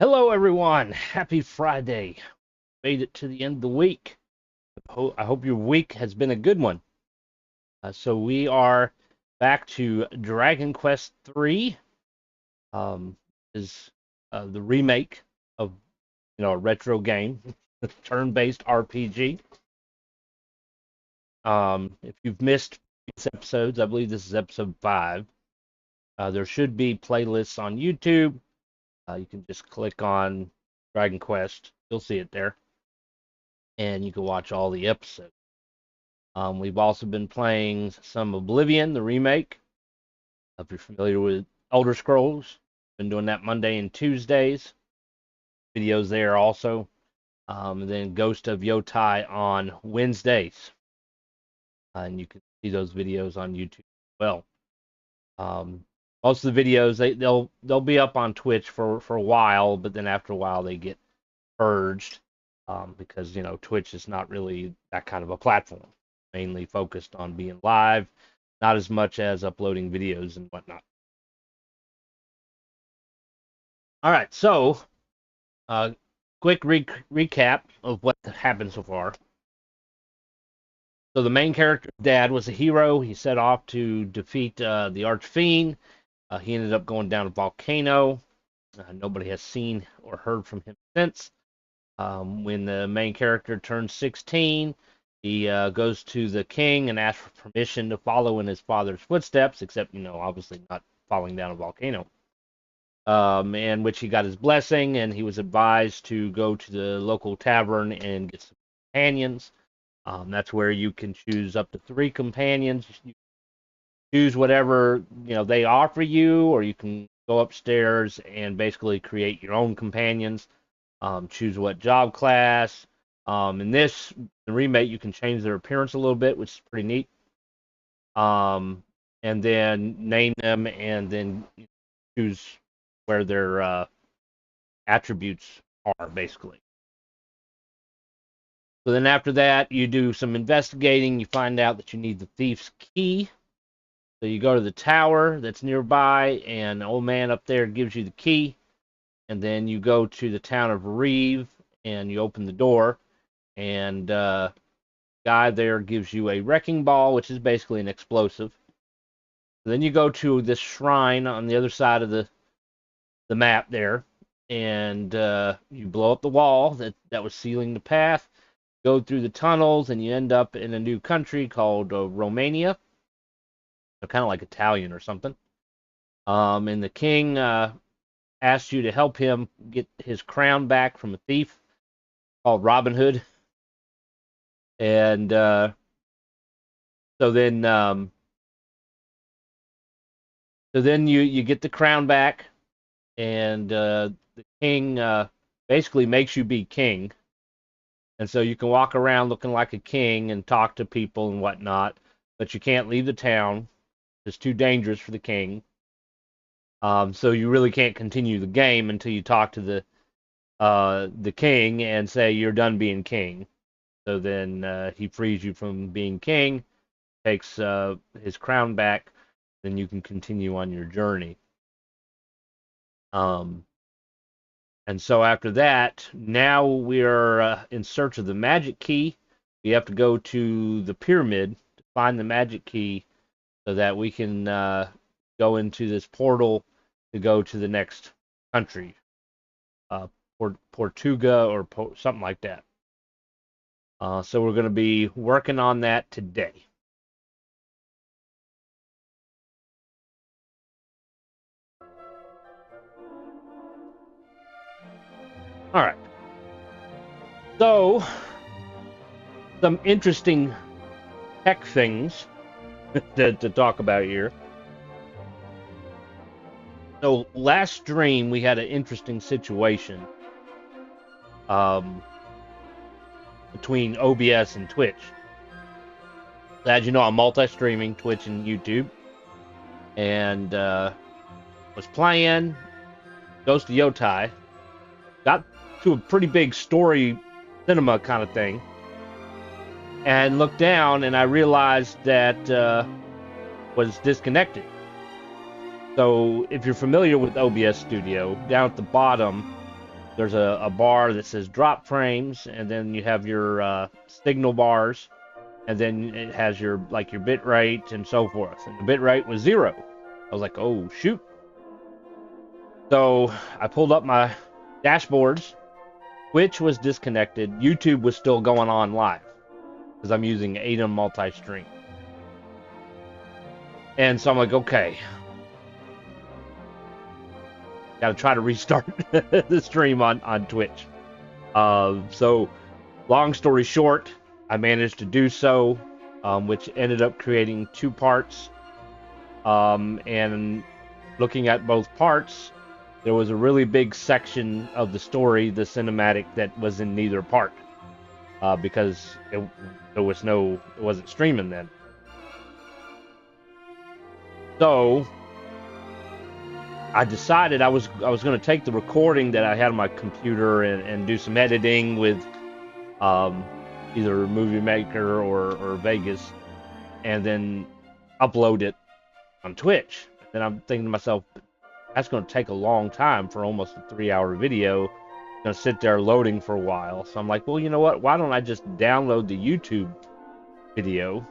Hello, everyone. Happy Friday. Made it to the end of the week. I hope your week has been a good one. So we are back to Dragon Quest III. Is the remake of a retro game, turn-based RPG. If you've missed these episodes, I believe this is episode 5. There should be playlists on YouTube. You can just click on Dragon Quest. You'll see it there. And you can watch all the episodes. We've also been playing some Oblivion, the remake. If you're familiar with Elder Scrolls, been doing that Monday and Tuesdays. Videos there also. And then Ghost of Yotai on Wednesdays. And you can see those videos on YouTube as well. Most of the videos they'll be up on Twitch for a while, but then after a while they get purged because Twitch is not really that kind of a platform. Mainly focused on being live, not as much as uploading videos and whatnot. All right, so quick recap of what happened so far. So the main character's dad was a hero. He set off to defeat the archfiend. He ended up going down a volcano. Nobody has seen or heard from him since. When the main character turns 16, he goes to the king and asks for permission to follow in his father's footsteps, except, obviously not falling down a volcano. In which he got his blessing, and he was advised to go to the local tavern and get some companions. That's where you can choose up to 3 companions. You choose whatever they offer you, or you can go upstairs and basically create your own companions. Choose what job class. In the remake, you can change their appearance a little bit, which is pretty neat. And then name them, and then choose where their attributes are, basically. So then after that, you do some investigating. You find out that you need the thief's key. So you go to the tower that's nearby, and the old man up there gives you the key. And then you go to the town of Reeve, and you open the door, and guy there gives you a wrecking ball, which is basically an explosive. Then you go to this shrine on the other side of the map there, and you blow up the wall that was sealing the path. Go through the tunnels, and you end up in a new country called Romania. So kind of like Italian or something. And the king asks you to help him get his crown back from a thief called Robin Hood. And so then you get the crown back, and the king basically makes you be king. And so you can walk around looking like a king and talk to people and whatnot, but you can't leave the town. It's too dangerous for the king. So you really can't continue the game until you talk to the king and say you're done being king. So then he frees you from being king, takes his crown back, then you can continue on your journey. And so after that, now we're in search of the magic key. We have to go to the pyramid to find the magic key so that we can go into this portal to go to the next country, Portuga or something like that. So we're going to be working on that today. All right. So, some interesting tech things to talk about here. So, last stream we had an interesting situation between OBS and Twitch. As you know, I'm multi-streaming Twitch and YouTube, and was playing Ghost of Yotai. Got to a pretty big story cinema kind of thing, and looked down, and I realized that was disconnected. So if you're familiar with OBS Studio, down at the bottom there's a bar that says drop frames, and then you have your signal bars, and then it has your your bit rate and so forth. And the bit rate was 0. I was like, oh shoot. So I pulled up my dashboards. Twitch was disconnected. YouTube was still going on live because I'm using ATEM multi-stream. And so I'm like, okay, got to try to restart the stream on Twitch. So long story short, I managed to do so, which ended up creating 2 parts. And looking at both parts, there was a really big section of the story, the cinematic, that was in neither part, because it wasn't streaming then. So I decided I was going to take the recording that I had on my computer and do some editing with either Movie Maker or Vegas, and then upload it on Twitch. And then I'm thinking to myself, that's going to take a long time for almost a 3-hour video. It's going to sit there loading for a while. So I'm like, well, you know what? Why don't I just download the YouTube video,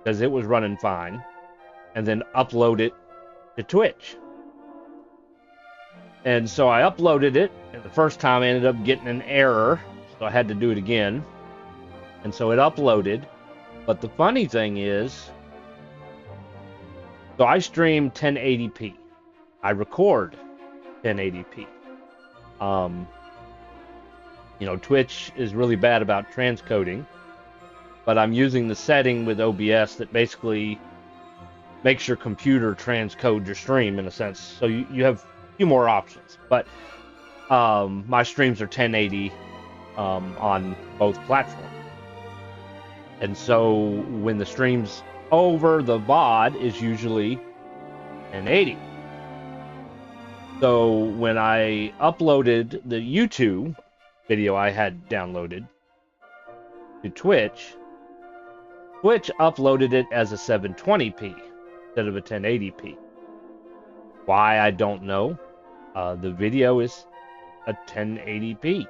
because it was running fine, and then upload it to Twitch. And so I uploaded it, and the first time I ended up getting an error, so I had to do it again. And so it uploaded. But the funny thing is, so I stream 1080p. I record 1080p. Twitch is really bad about transcoding, but I'm using the setting with OBS that basically makes your computer transcode your stream in a sense. So you have a few more options. But my streams are 1080 on both platforms. And so when the stream's over, the VOD is usually 1080. So when I uploaded the YouTube video I had downloaded to Twitch, Twitch uploaded it as a 720p instead of a 1080p. Why, I don't know. The video is a 1080p.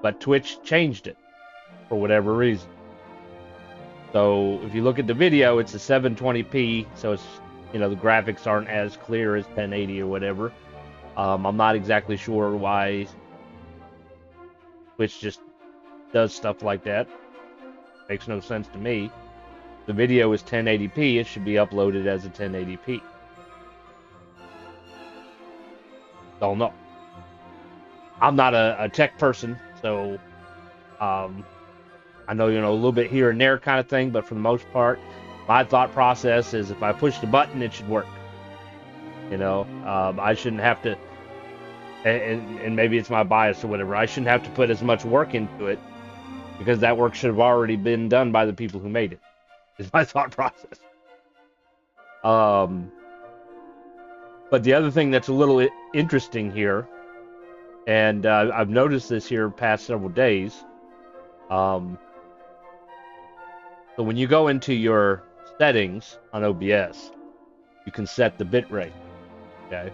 But Twitch changed it for whatever reason. So if you look at the video, it's a 720p, so it's, the graphics aren't as clear as 1080 or whatever. I'm not exactly sure why Twitch just does stuff like that. Makes no sense to me. The video is 1080p, it should be uploaded as a 1080p. Don't know. I'm not a tech person, so I know, a little bit here and there kind of thing, but for the most part, my thought process is if I push the button, it should work. I shouldn't have to, and maybe it's my bias or whatever, I shouldn't have to put as much work into it, because that work should have already been done by the people who made it, is my thought process. But the other thing that's a little interesting here, and I've noticed this here past several days, so when you go into your settings on OBS, you can set the bit rate, okay?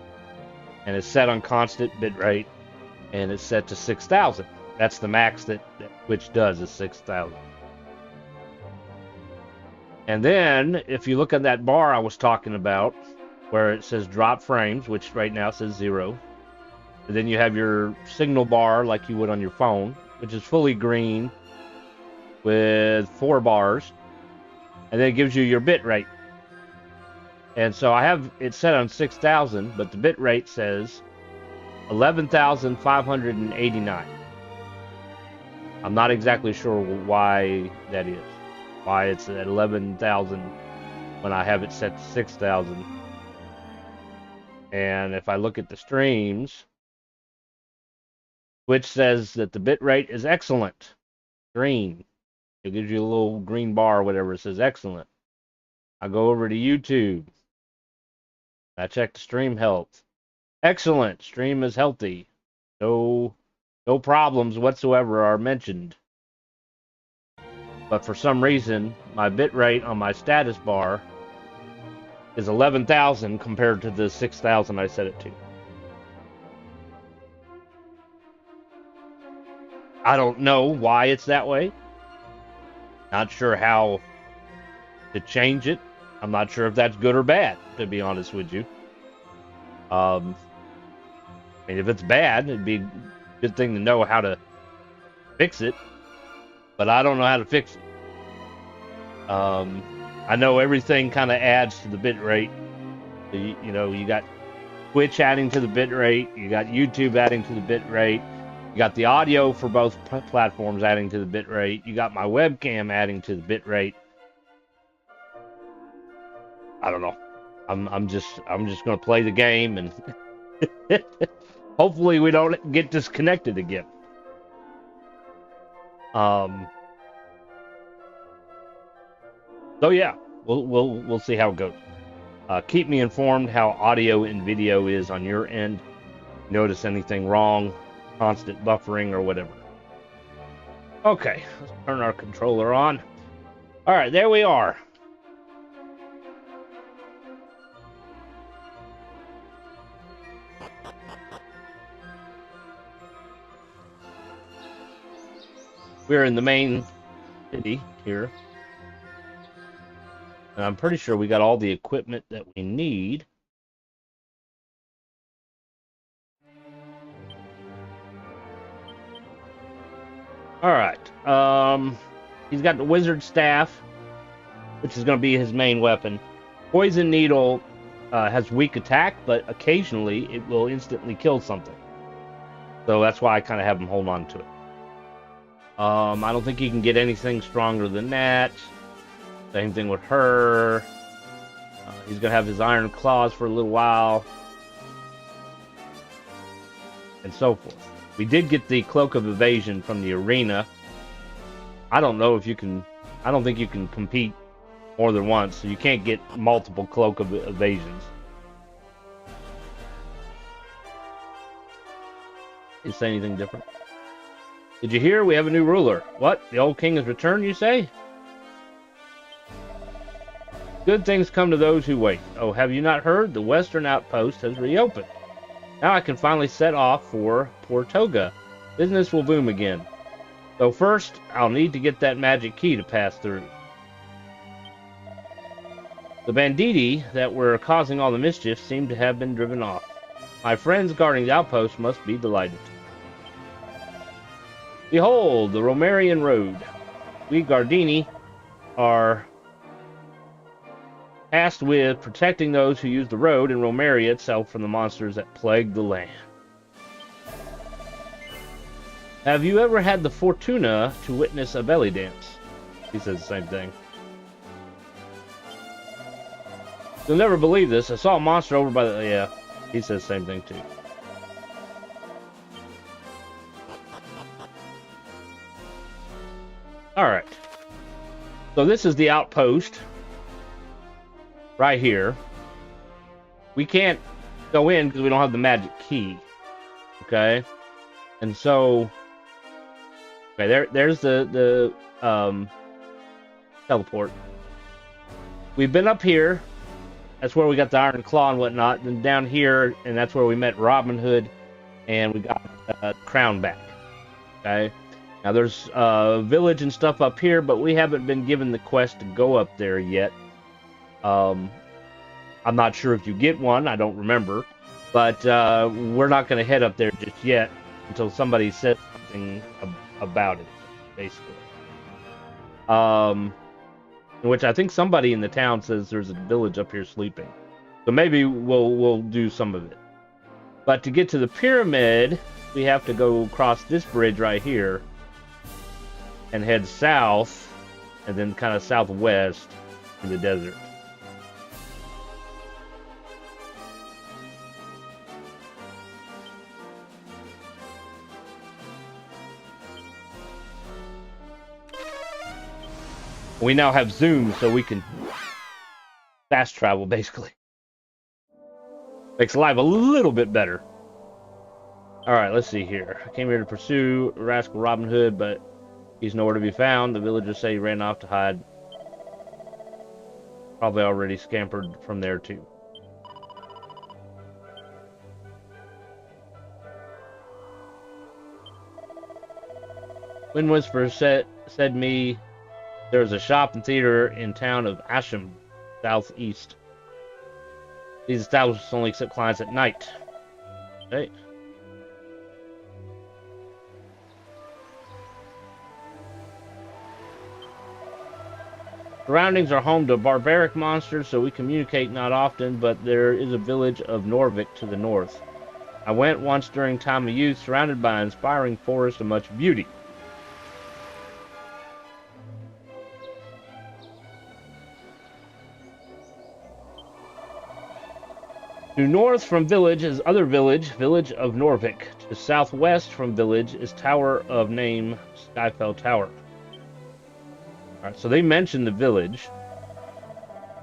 And it's set on constant bit rate, and it's set to 6,000. That's the max that Twitch does, is 6,000. And then, if you look at that bar I was talking about, where it says drop frames, which right now says 0, and then you have your signal bar like you would on your phone, which is fully green, with 4 bars, and then it gives you your bit rate. And so I have it set on 6,000, but the bit rate says 11,589. I'm not exactly sure why that is. Why it's at 11,000 when I have it set to 6,000. And if I look at the streams, Twitch says that the bit rate is excellent. Green. It gives you a little green bar or whatever. It says excellent. I go over to YouTube. I check the stream health. Excellent. Stream is healthy. No problems whatsoever are mentioned. But for some reason, my bit rate on my status bar is 11,000 compared to the 6,000 I set it to. I don't know why it's that way. Not sure how to change it. I'm not sure if that's good or bad, to be honest with you. I mean, if it's bad, it'd be a good thing to know how to fix it, but I don't know how to fix it. I know everything kind of adds to the bit rate. You know, you got Twitch adding to the bit rate, you got YouTube adding to the bit rate, you got the audio for both platforms adding to the bit rate, you got my webcam adding to the bit rate. I don't know. I'm just gonna play the game and hopefully we don't get disconnected again. So yeah, we'll see how it goes. Keep me informed how audio and video is on your end. Notice anything wrong, constant buffering or whatever. Okay, let's turn our controller on. All right, there we are. We're in the main city here. And I'm pretty sure we got all the equipment that we need. All right. He's got the wizard staff, which is going to be his main weapon. Poison needle has weak attack, but occasionally it will instantly kill something. So that's why I kind of have him hold on to it. I don't think he can get anything stronger than that. Same thing with her. He's going to have his iron claws for a little while. And so forth. We did get the cloak of evasion from the arena. I don't know if you can... I don't think you can compete more than once, so you can't get multiple cloak of evasions. Did you say anything different? Did you hear? We have a new ruler. What? The old king has returned, you say? Good things come to those who wait. Oh, have you not heard? The western outpost has reopened. Now I can finally set off for Ortega. Business will boom again. So first, I'll need to get that magic key to pass through. The banditti that were causing all the mischief seem to have been driven off. My friends guarding the outpost must be delighted. Behold, the Romarian Road. We Gardini are tasked with protecting those who use the road in Romaria itself from the monsters that plague the land. Have you ever had the fortuna to witness a belly dance? He says the same thing. You'll never believe this. I saw a monster over by the... Yeah, he says the same thing too. Alright. So this is the outpost. Right here. We can't go in because we don't have the magic key. Okay? And so... Okay, there's the teleport. We've been up here. That's where we got the iron claw and whatnot. Then down here, and that's where we met Robin Hood, and we got the crown back. Okay? Now there's village and stuff up here, but we haven't been given the quest to go up there yet. I'm not sure if you get one. I don't remember. But we're not going to head up there just yet until somebody says something about it, basically. Which I think somebody in the town says there's a village up here sleeping. So maybe we'll do some of it. But to get to the pyramid, we have to go across this bridge right here and head south and then kind of southwest in the desert. We now have Zoom, so we can fast travel, basically. Makes life a little bit better. Alright, let's see here. I came here to pursue rascal Robin Hood, but he's nowhere to be found. The villagers say he ran off to hide. Probably already scampered from there, too. Wind Whisperer said me there's a shop and theater in town of Asham, southeast. These establishments only accept clients at night. Okay. Surroundings are home to barbaric monsters, so we communicate not often, but there is a village of Norvik to the north. I went once during time of youth, surrounded by an inspiring forest of much beauty. To north from village is other village, village of Norvik. To southwest from village is tower of name Skyfell Tower. Alright, so they mentioned the village.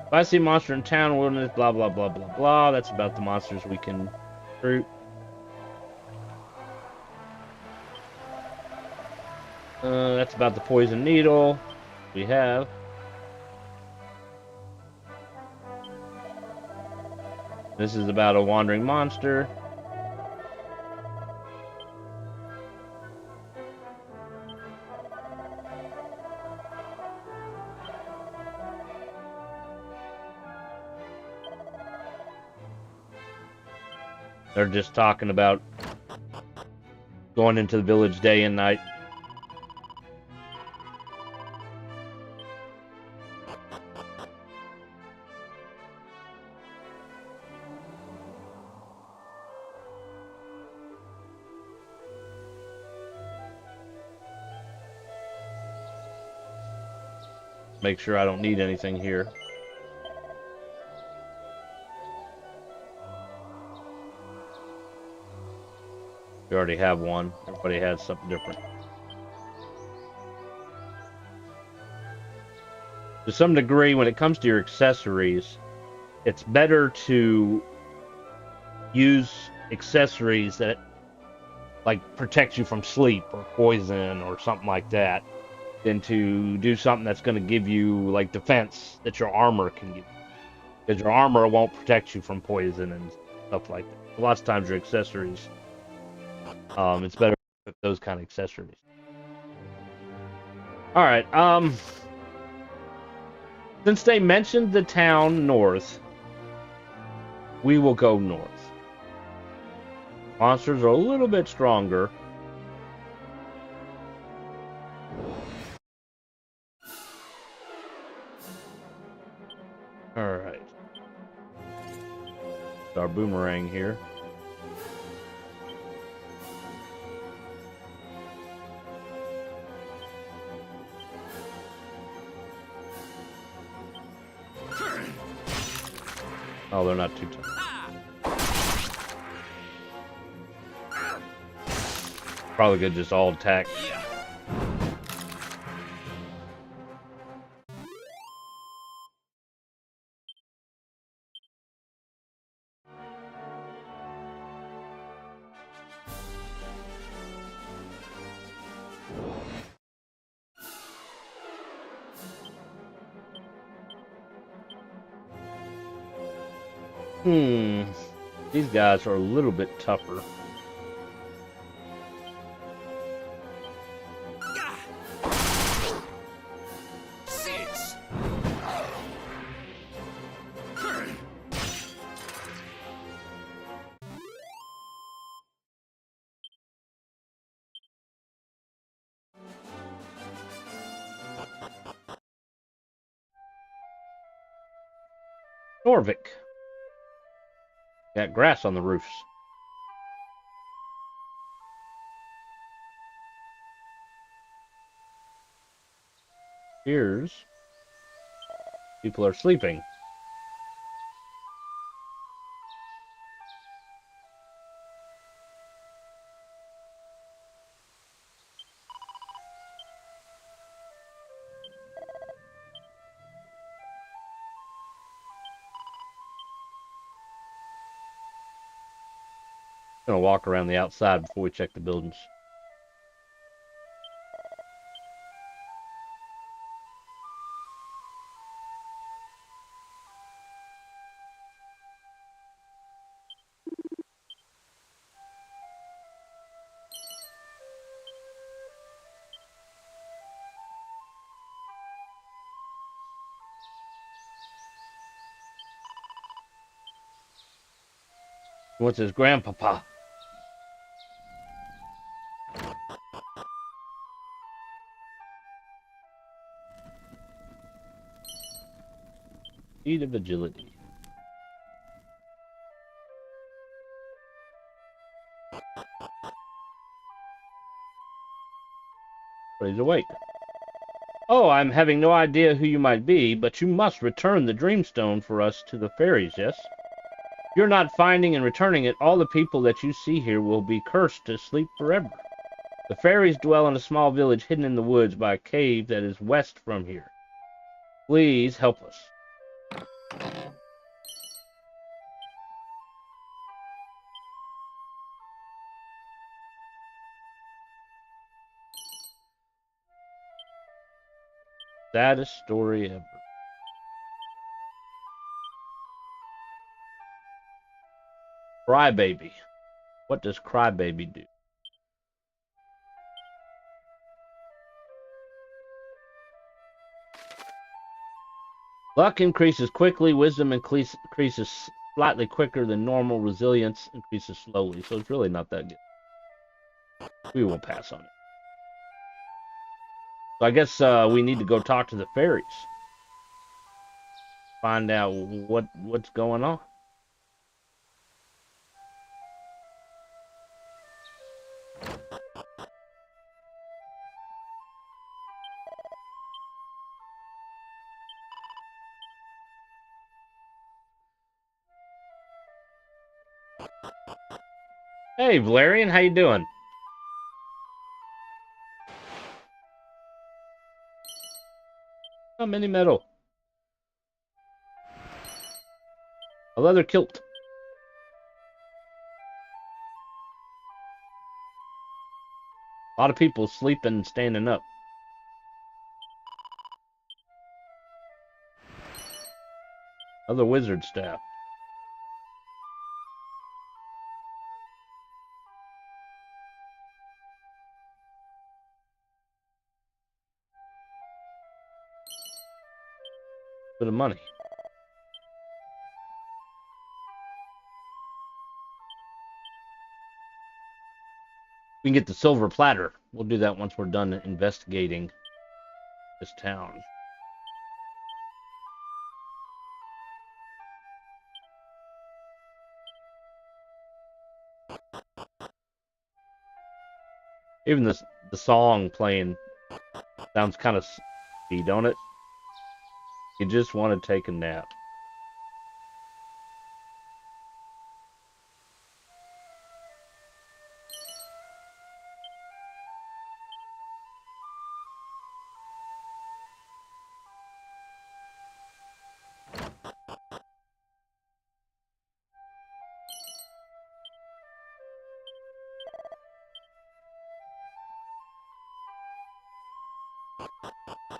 If I see a monster in town, wilderness, blah blah blah blah blah. That's about the monsters we can recruit. That's about the poison needle we have. This is about a wandering monster. They're just talking about going into the village day and night. Make sure I don't need anything here. We already have one. Everybody has something different. To some degree, when it comes to your accessories, it's better to use accessories that like protect you from sleep or poison or something like that than to do something that's going to give you like defense that your armor can give you. Because your armor won't protect you from poison and stuff like that. Lots of times your accessories, it's better with those kind of accessories. All right. Since they mentioned the town north, we will go north. Monsters are a little bit stronger. All right. Our boomerang here. Oh, they're not too tough. Probably could just all attack. These guys are a little bit tougher. Norvik. Got grass on the roofs. Here's people are sleeping. Gonna walk around the outside before we check the buildings. What's his grandpapa? Speed of agility. But he's awake. Oh, I'm having no idea who you might be, but you must return the Dreamstone for us to the fairies, yes? If you're not finding and returning it, all the people that you see here will be cursed to sleep forever. The fairies dwell in a small village hidden in the woods by a cave that is west from here. Please help us. Saddest story ever. Crybaby. What does Crybaby do? Luck increases quickly, wisdom increases slightly quicker than normal, resilience increases slowly, so it's really not that good. We will pass on it. So I guess we need to go talk to the fairies. Find out what's going on. Hey, Valerian, how you doing? Oh, mini metal. A leather kilt. A lot of people sleeping and standing up. Another wizard staff. Bit of money. We can get the silver platter. We'll do that once we're done investigating this town. Even the song playing sounds kind of sleepy, don't it? You just want to take a nap.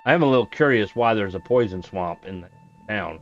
I am a little curious why there's a poison swamp in the town.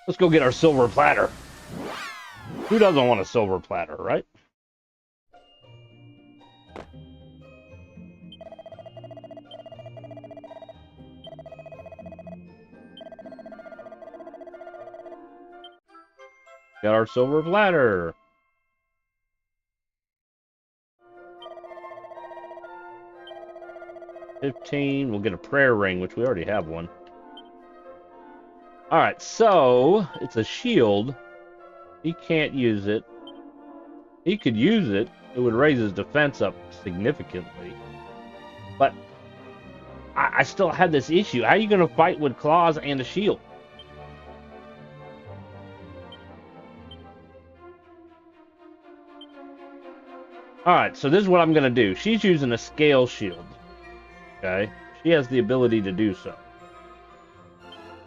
Let's go get our silver platter. Who doesn't want a silver platter, right? Got our silver platter. $15. We'll get a prayer ring, which we already have one. Alright, so it's a shield. He can't use it. He could use it. It would raise his defense up significantly. But I still have this issue. How are you going to fight with claws and a shield? Alright, so this is what I'm going to do. She's using a scale shield. Okay? She has the ability to do so.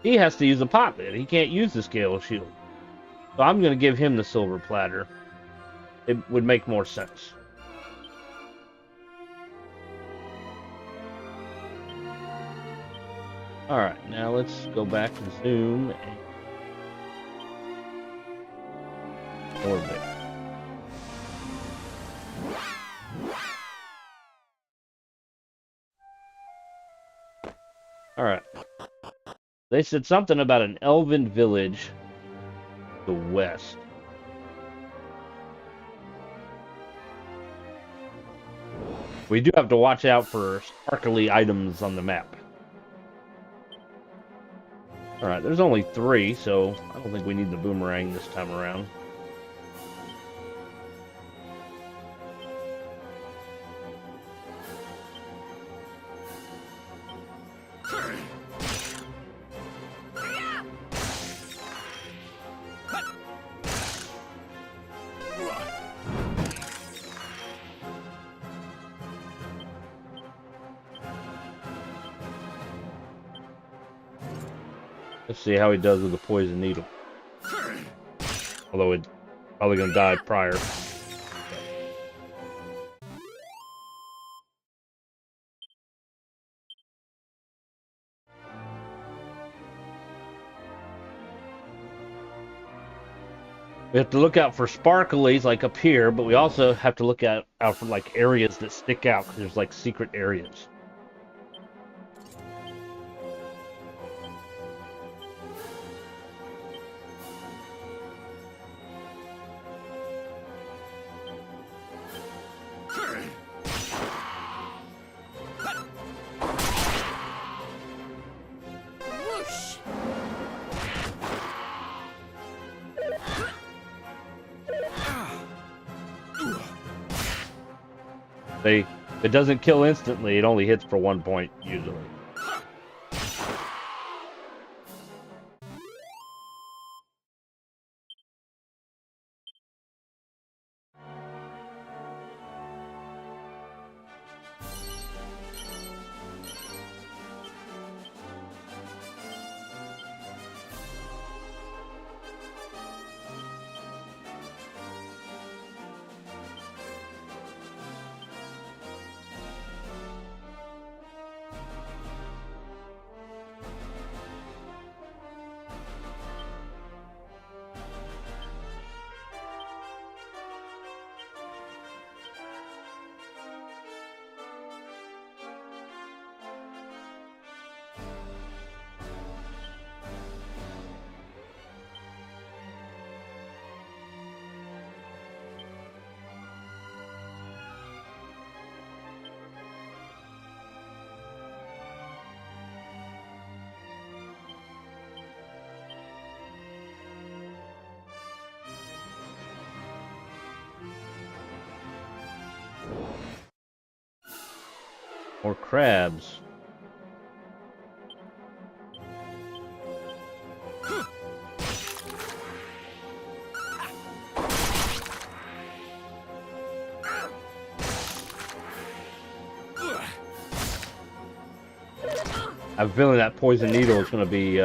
He has to use a pot lid. He can't use the scale shield. So I'm going to give him the silver platter. It would make more sense. Alright, now let's go back and zoom and orbit. Alright. They said something about an elven village to the west. We do have to watch out for sparkly items on the map. Alright, there's only 3, so I don't think we need the boomerang this time around. Let's see how he does with the poison needle. Although it's probably going to die prior. We have to look out for sparklies like up here, but we also have to look out for like areas that stick out because there's like secret areas. If it doesn't kill instantly, it only hits for 1 point, usually. Or crabs. I have a feeling that poison needle is going to be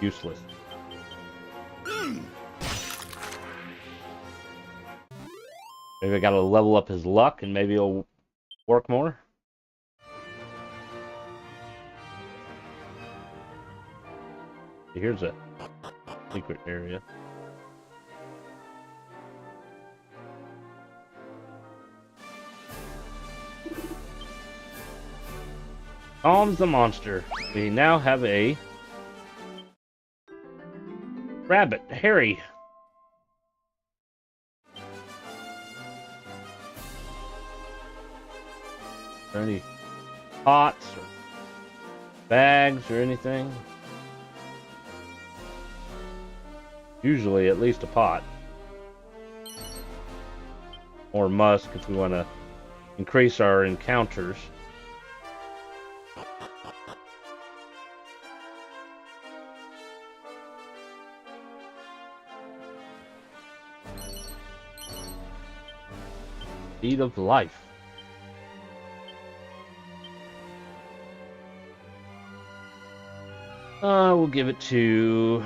useless. Maybe I got to level up his luck and maybe it'll work more. Here's a secret area. Calms the monster. We now have a rabbit, Harry. Are there any pots or bags or anything? Usually at least a pot. Or musk if we want to increase our encounters. Seed of life. We'll give it to...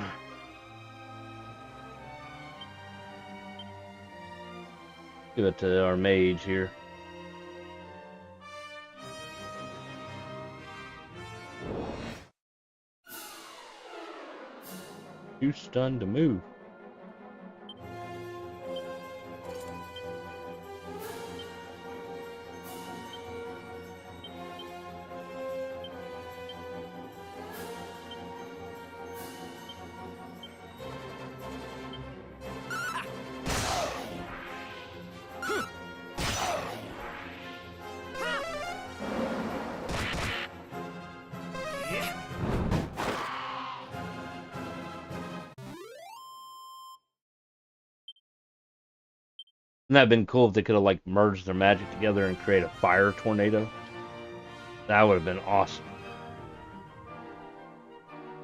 Give it to our mage here. Too stunned to move. Wouldn't that have been cool if they could have like merged their magic together and create a fire tornado? That would have been awesome.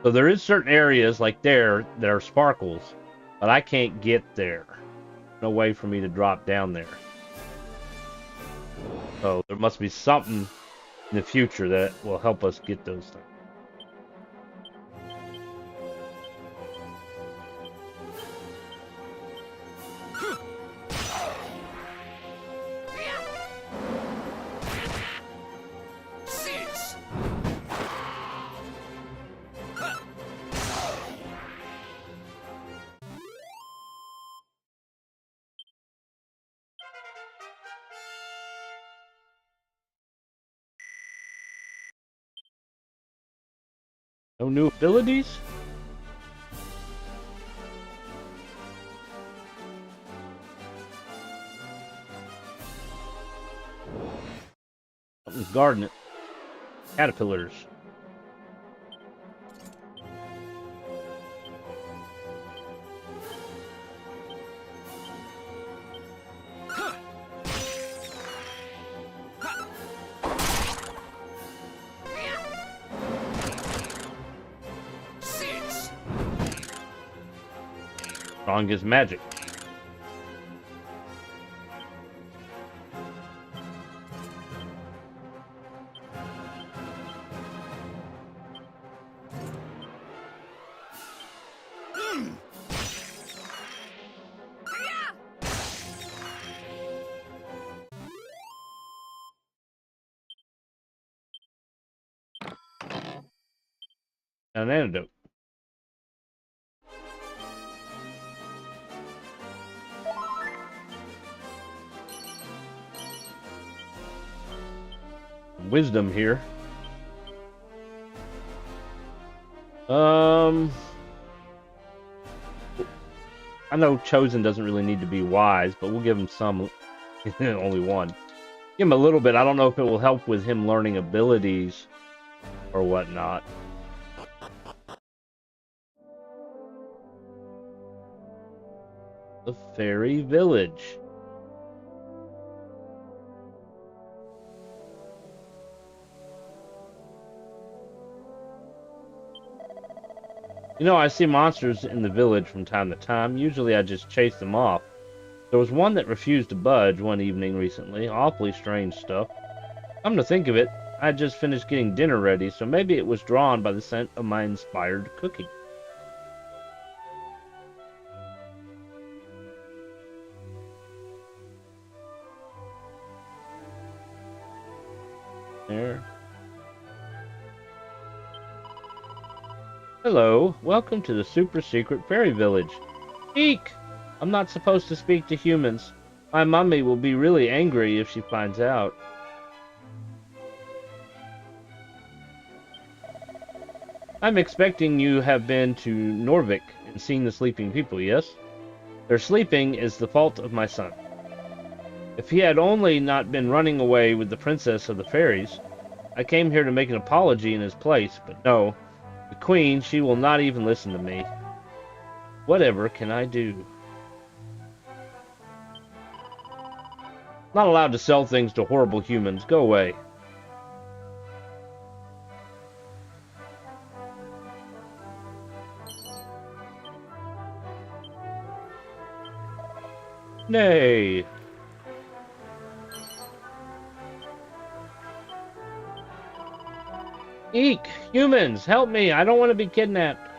So there is certain areas like there that are sparkles, but I can't get there. No way for me to drop down there. So there must be something in the future that will help us get those things. No new abilities? Something's guarding it. Caterpillars. Strongest magic. An antidote. Wisdom here. I know Chosen doesn't really need to be wise, but we'll give him some. Only one. Give him a little bit. I don't know if it will help with him learning abilities or whatnot. The Fairy Village. You know, I see monsters in the village from time to time. Usually I just chase them off. There was one that refused to budge one evening recently. Awfully strange stuff. Come to think of it, I had just finished getting dinner ready, so maybe it was drawn by the scent of my inspired cooking. There. Hello, welcome to the super secret fairy village. Eek! I'm not supposed to speak to humans. My mummy will be really angry if she finds out. I'm expecting you have been to Norvik and seen the sleeping people, yes? Their sleeping is the fault of my son. If he had only not been running away with the princess of the fairies, I came here to make an apology in his place, but no. The queen, she will not even listen to me. Whatever can I do? Not allowed to sell things to horrible humans. Go away. Nay. Eek! Humans, help me! I don't want to be kidnapped.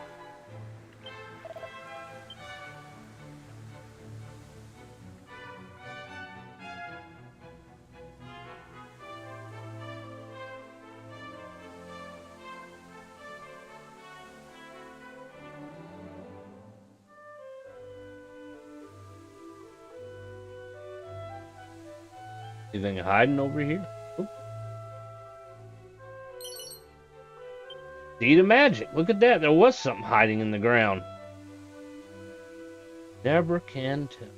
Anything hiding over here? Oop. Seed of magic. Look at that. There was something hiding in the ground. Never can tell.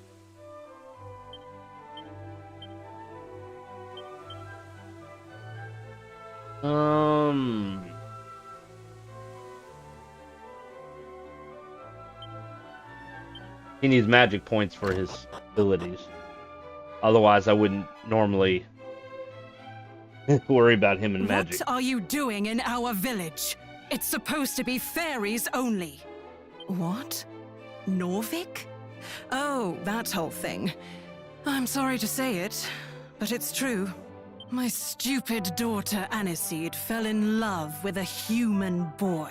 He needs magic points for his abilities. Otherwise, I wouldn't normally worry about him and magic. What are you doing in our village? It's supposed to be fairies only. What? Norvik? Oh, that whole thing. I'm sorry to say it, but it's true. My stupid daughter Aniseed fell in love with a human boy.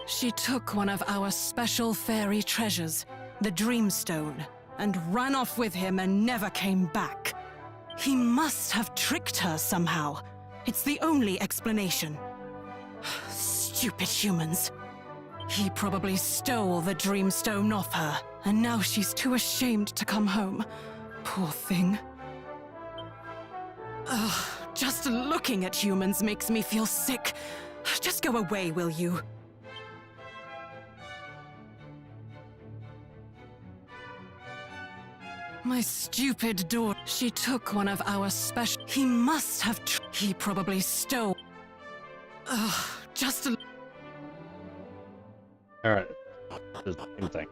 She took one of our special fairy treasures, the Dreamstone, and ran off with him and never came back. He must have tricked her somehow. It's the only explanation. Stupid humans. He probably stole the Dreamstone off her, and now she's too ashamed to come home. Poor thing. Ugh, just looking at humans makes me feel sick. Just go away, will you? My stupid daughter. She took one of our special. He must have. He probably stole. Ugh, just a. Alright. Does the same thing.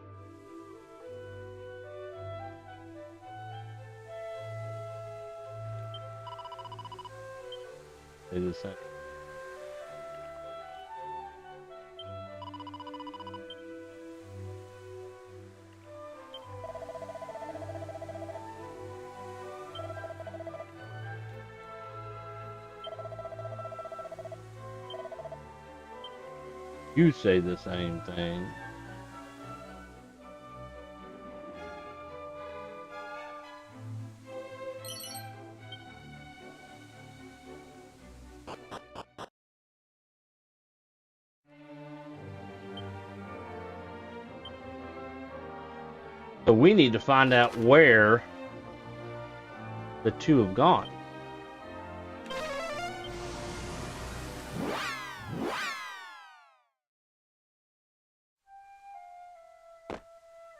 They do the same. You say the same thing. So we need to find out where the two have gone.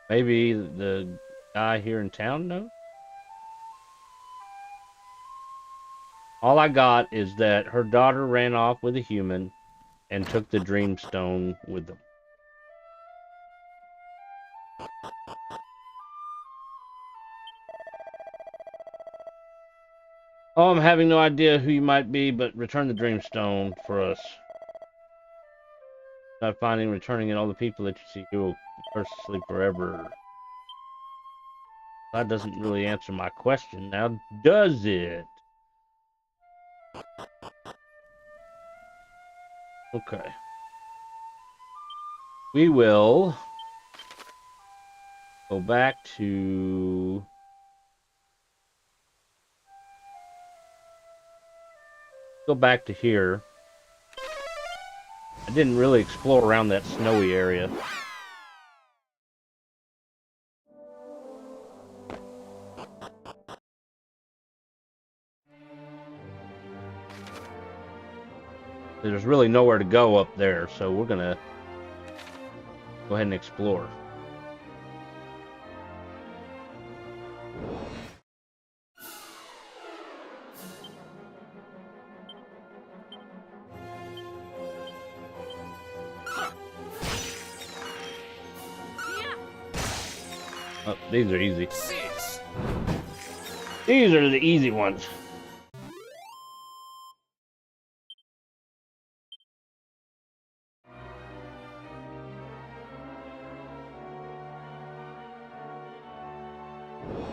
Maybe the guy here in town knows? All I got is that her daughter ran off with a human and took the Dreamstone with them. Oh, I'm having no idea who you might be, but return the Dreamstone for us. Not finding, returning it, all the people that you see who will curse sleep forever. That doesn't really answer my question now, does it? Okay. We will go back to... Go back to here. I didn't really explore around that snowy area. There's really nowhere to go up there, so we're gonna go ahead and explore. Oh, these are easy. These are the easy ones.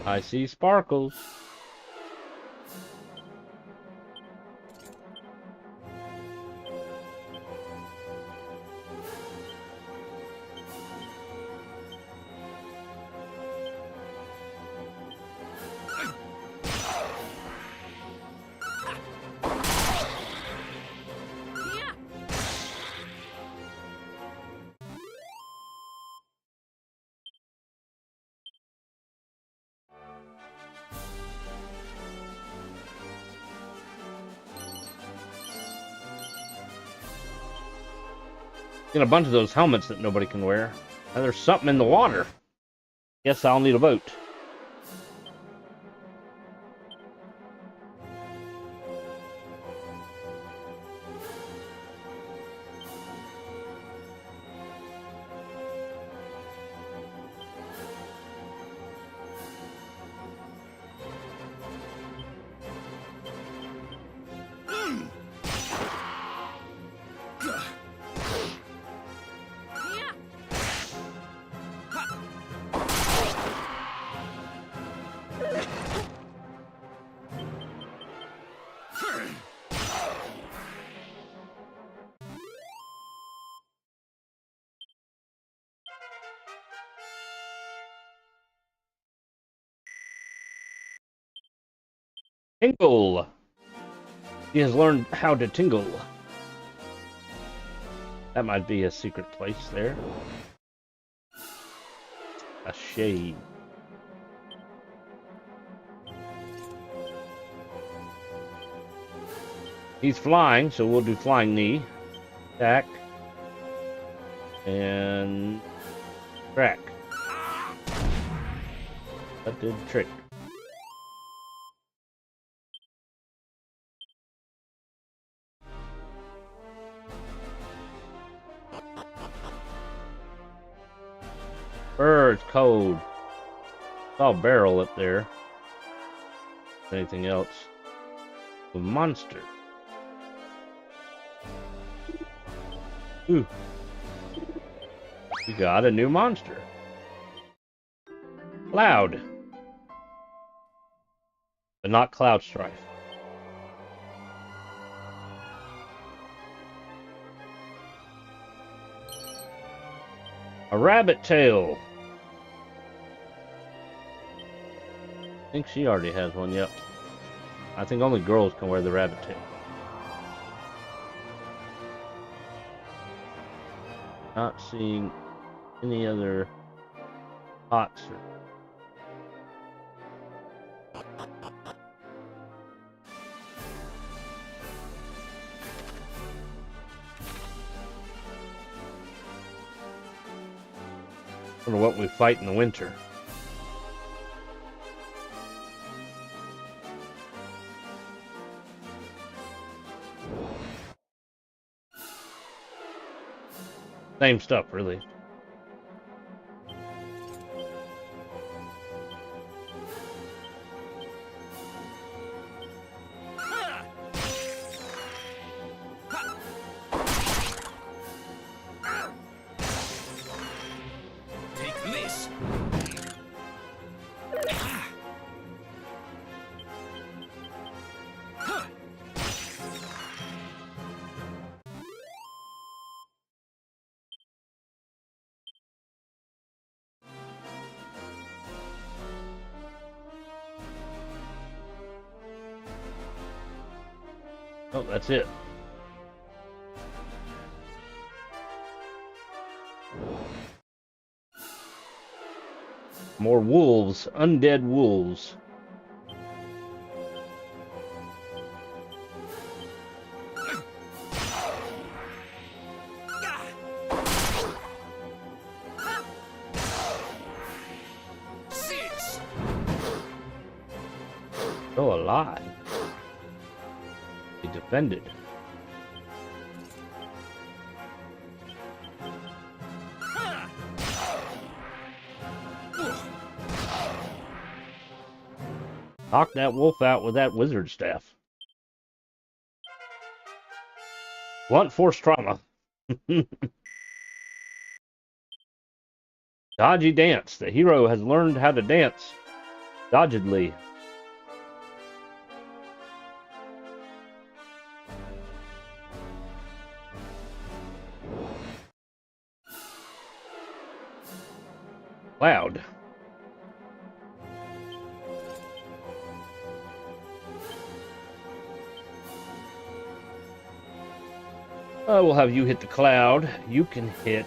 I see sparkles. Get a bunch of those helmets that nobody can wear. Now there's something in the water. Guess I'll need a boat. Tingle! He has learned how to tingle. That might be a secret place there. A shade. He's flying, so we'll do flying knee. Attack. And crack. That did the trick. It's cold. Saw a barrel up there. Anything else? A monster. Ooh. We got a new monster. Cloud. But not Cloud Strife. A rabbit tail. I think she already has one, yep. I think only girls can wear the rabbit tail. Not seeing any other pots. I wonder what we fight in the winter. Same stuff, really. Take this. Oh, that's it. More wolves, undead wolves. Still alive. He defended. Knock that wolf out with that wizard staff. Blunt force trauma. Dodgy dance. The hero has learned how to dance dodgedly. Loud. We'll have you hit the cloud. You can hit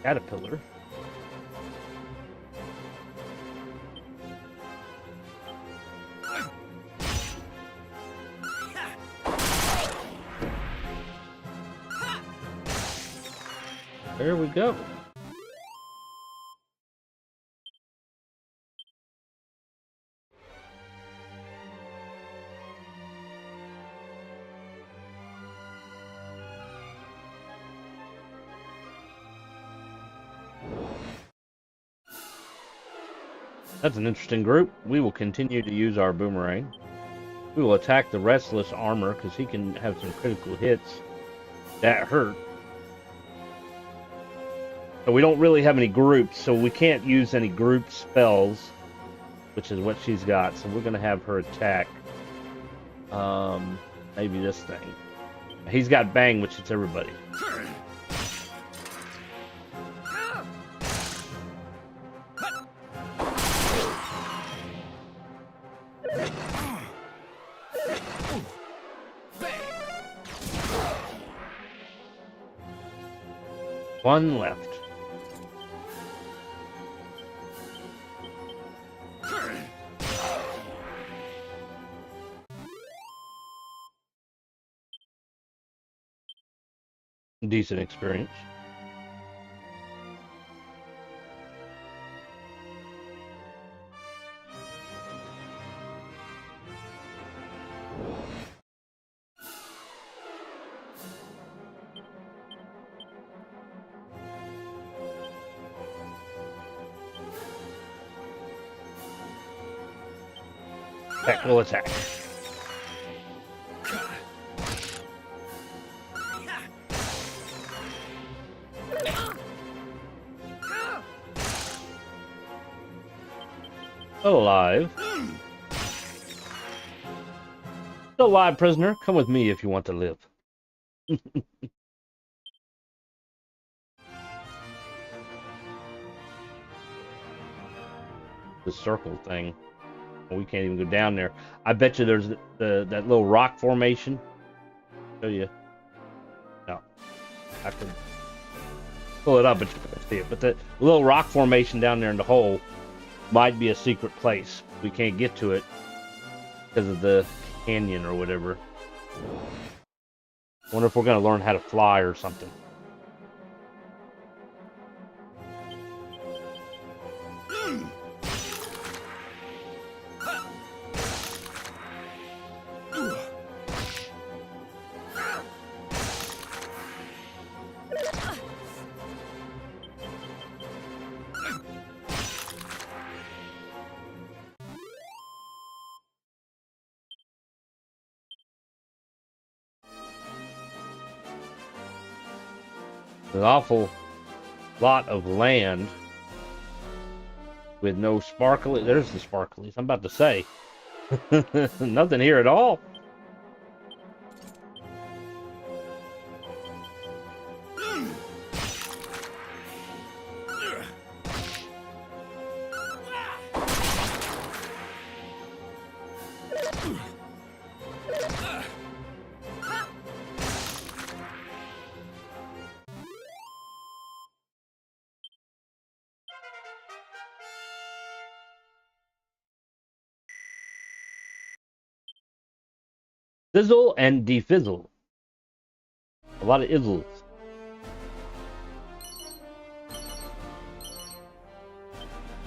caterpillar. go. That's an interesting group. We will continue to use our boomerang. We will attack the restless armor because he can have some critical hits that hurt. But we don't really have any groups, so we can't use any group spells, which is what she's got. So we're going to have her attack maybe this thing. He's got bang, which hits everybody. One left. Decent experience. Technical attack. Still alive. Still alive, prisoner. Come with me if you want to live. The circle thing. We can't even go down there. I bet you there's that little rock formation. Show you. No. I could pull it up, but you can't see it. But the little rock formation down there in the hole might be a secret place. We can't get to it because of the canyon or whatever. Wonder if we're going to learn how to fly or something. An awful lot of land with no sparkly. There's the sparklies. I'm about to say. Nothing here at all. Fizzle and defizzle. A lot of izzles.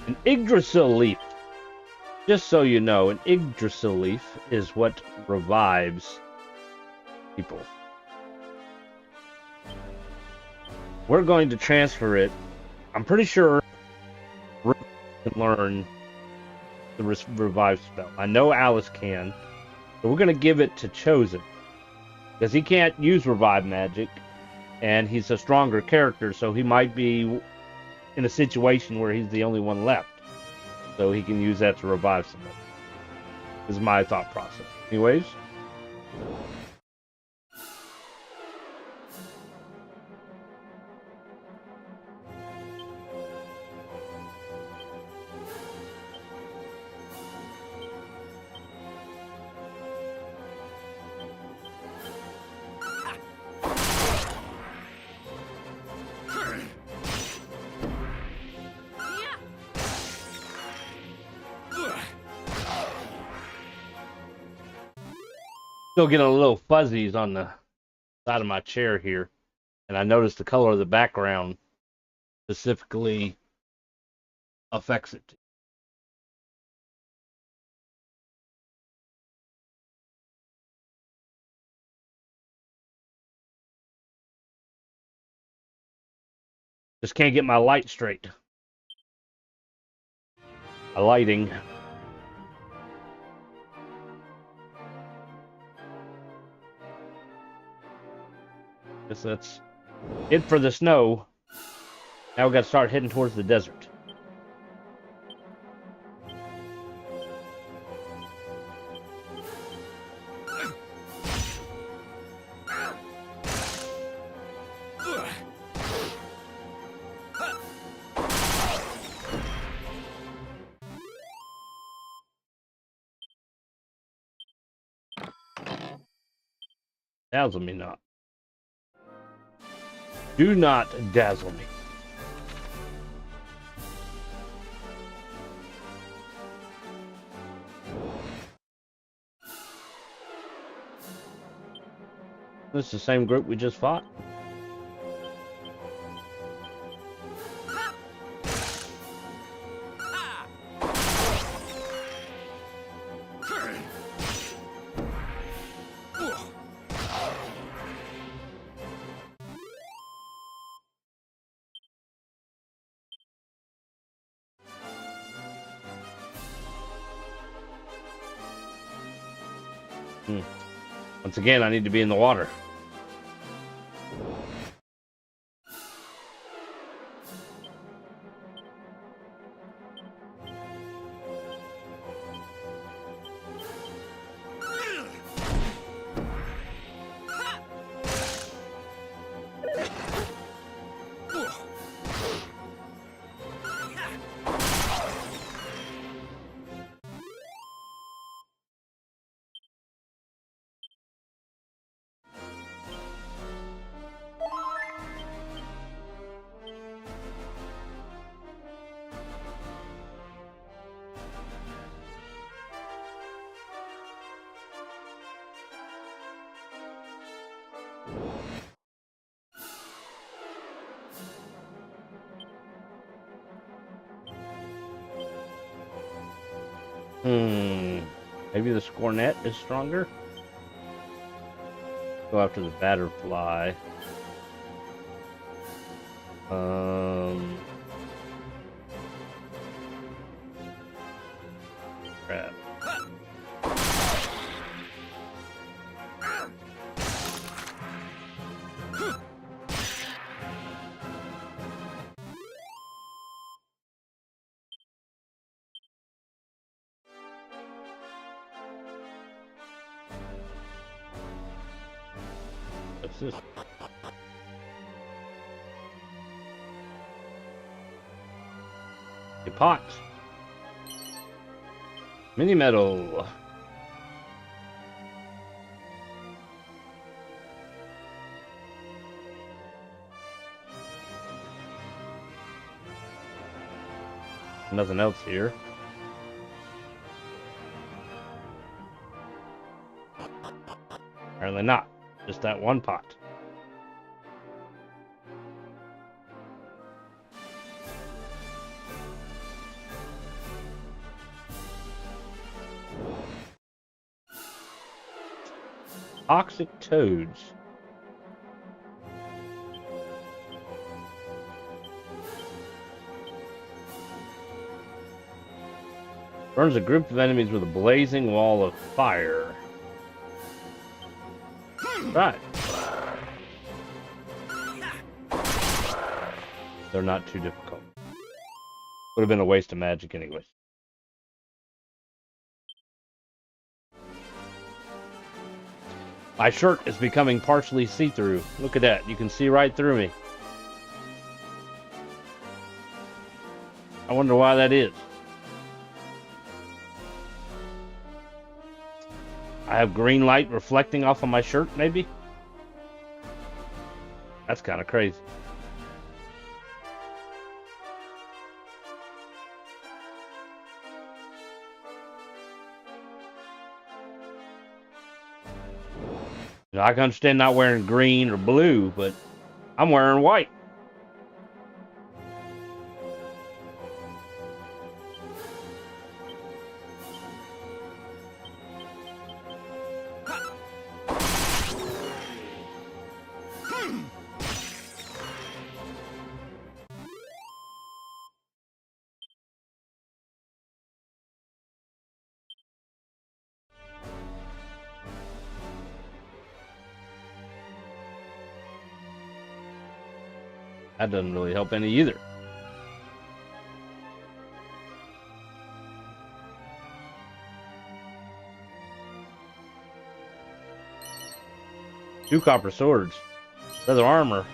An Yggdrasil leaf. Just so you know, an Yggdrasil leaf is what revives people. We're going to transfer it. I'm pretty sure we can learn the revive spell. I know Alice can. So we're going to give it to Chosen. Because he can't use revive magic. And he's a stronger character, so he might be in a situation where he's the only one left. So he can use that to revive somebody. This is my thought process. Anyways. Still getting a little fuzzies on the side of my chair here. And I noticed the color of the background specifically affects it. Just can't get my light straight. My lighting. Guess that's it for the snow. Now we got to start heading towards the desert. Dazzle me not. Do not dazzle me. This is the same group we just fought. Once again, I need to be in the water. Maybe the scornet is stronger? Go after the batterfly. Crap. What's this? A pot. Mini metal. Nothing else here. Apparently not. Just that one pot. Toxic toads. Burns a group of enemies with a blazing wall of fire. Right. They're not too difficult. Would have been a waste of magic anyways. My shirt is becoming partially see-through. Look at that. You can see right through me. I wonder why that is. I have green light reflecting off of my shirt, maybe? That's kind of crazy. I can understand not wearing green or blue, but I'm wearing white. That doesn't really help any either. Two copper swords. Leather armor.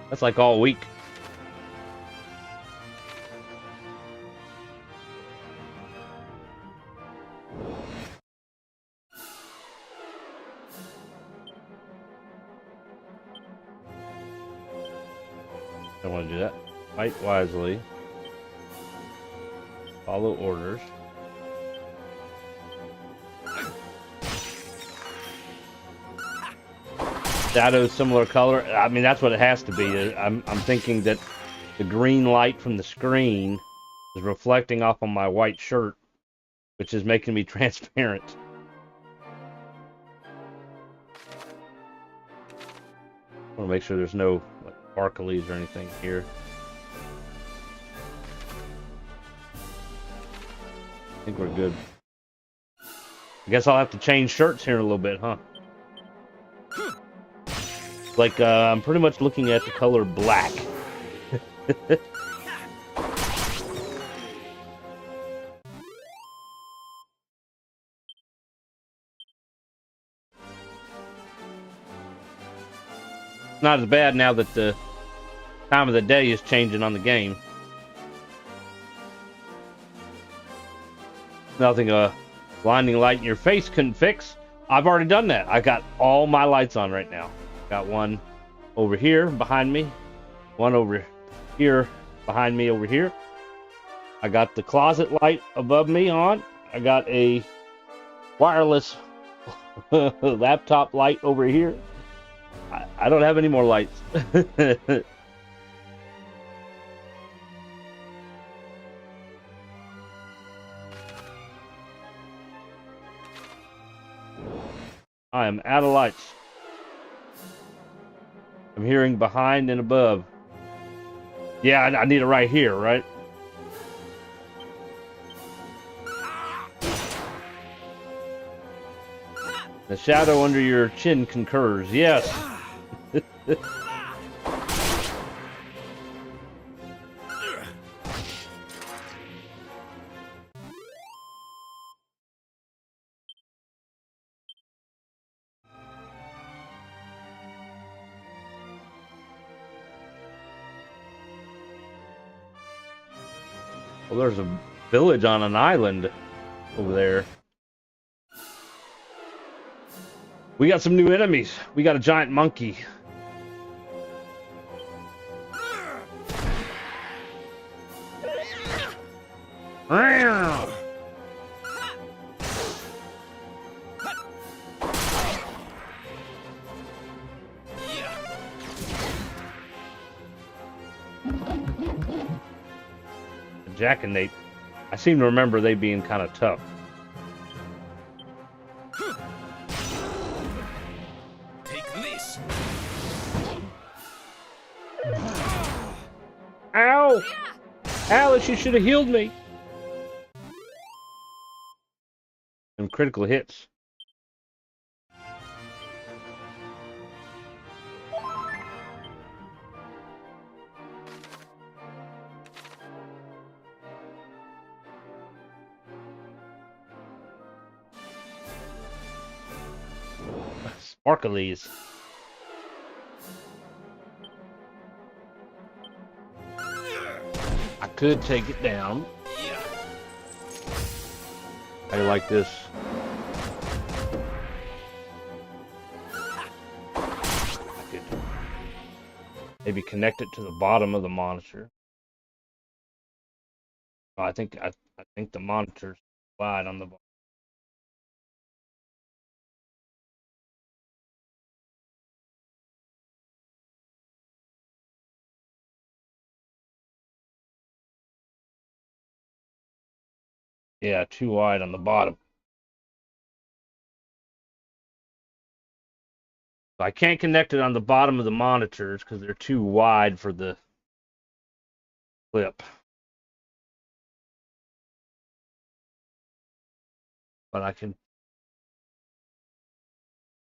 That's like all week. Don't want to do that. Fight wisely. Follow orders. Shadow, similar color. I mean, that's what it has to be. I'm thinking that the green light from the screen is reflecting off on my white shirt, which is making me transparent. I want to make sure there's no like, sparklies or anything here. I think we're good. I guess I'll have to change shirts here in a little bit, huh? Like, I'm pretty much looking at the color black. Not as bad now that the time of the day is changing on the game. Nothing a blinding light in your face couldn't fix. I've already done that. I got all my lights on right now. Got one over here behind me. One over here behind me over here. I got the closet light above me on. I got a wireless laptop light over here. I don't have any more lights. I am out of lights. I'm hearing behind and above. Yeah, I need it right here, right? The shadow under your chin concurs. Yes. Well, there's a village on an island over there. We got some new enemies. We got a giant monkey. Jack and Nate. I seem to remember they being kind of tough. Take this. Ow! Alice, you should have healed me. Some critical hits. Sparklies. I could take it down. How do you like this? I could maybe connect it to the bottom of the monitor. Oh, I think the monitor's wide on the bottom. Yeah, too wide on the bottom. So I can't connect it on the bottom of the monitors because they're too wide for the clip. But I can. It's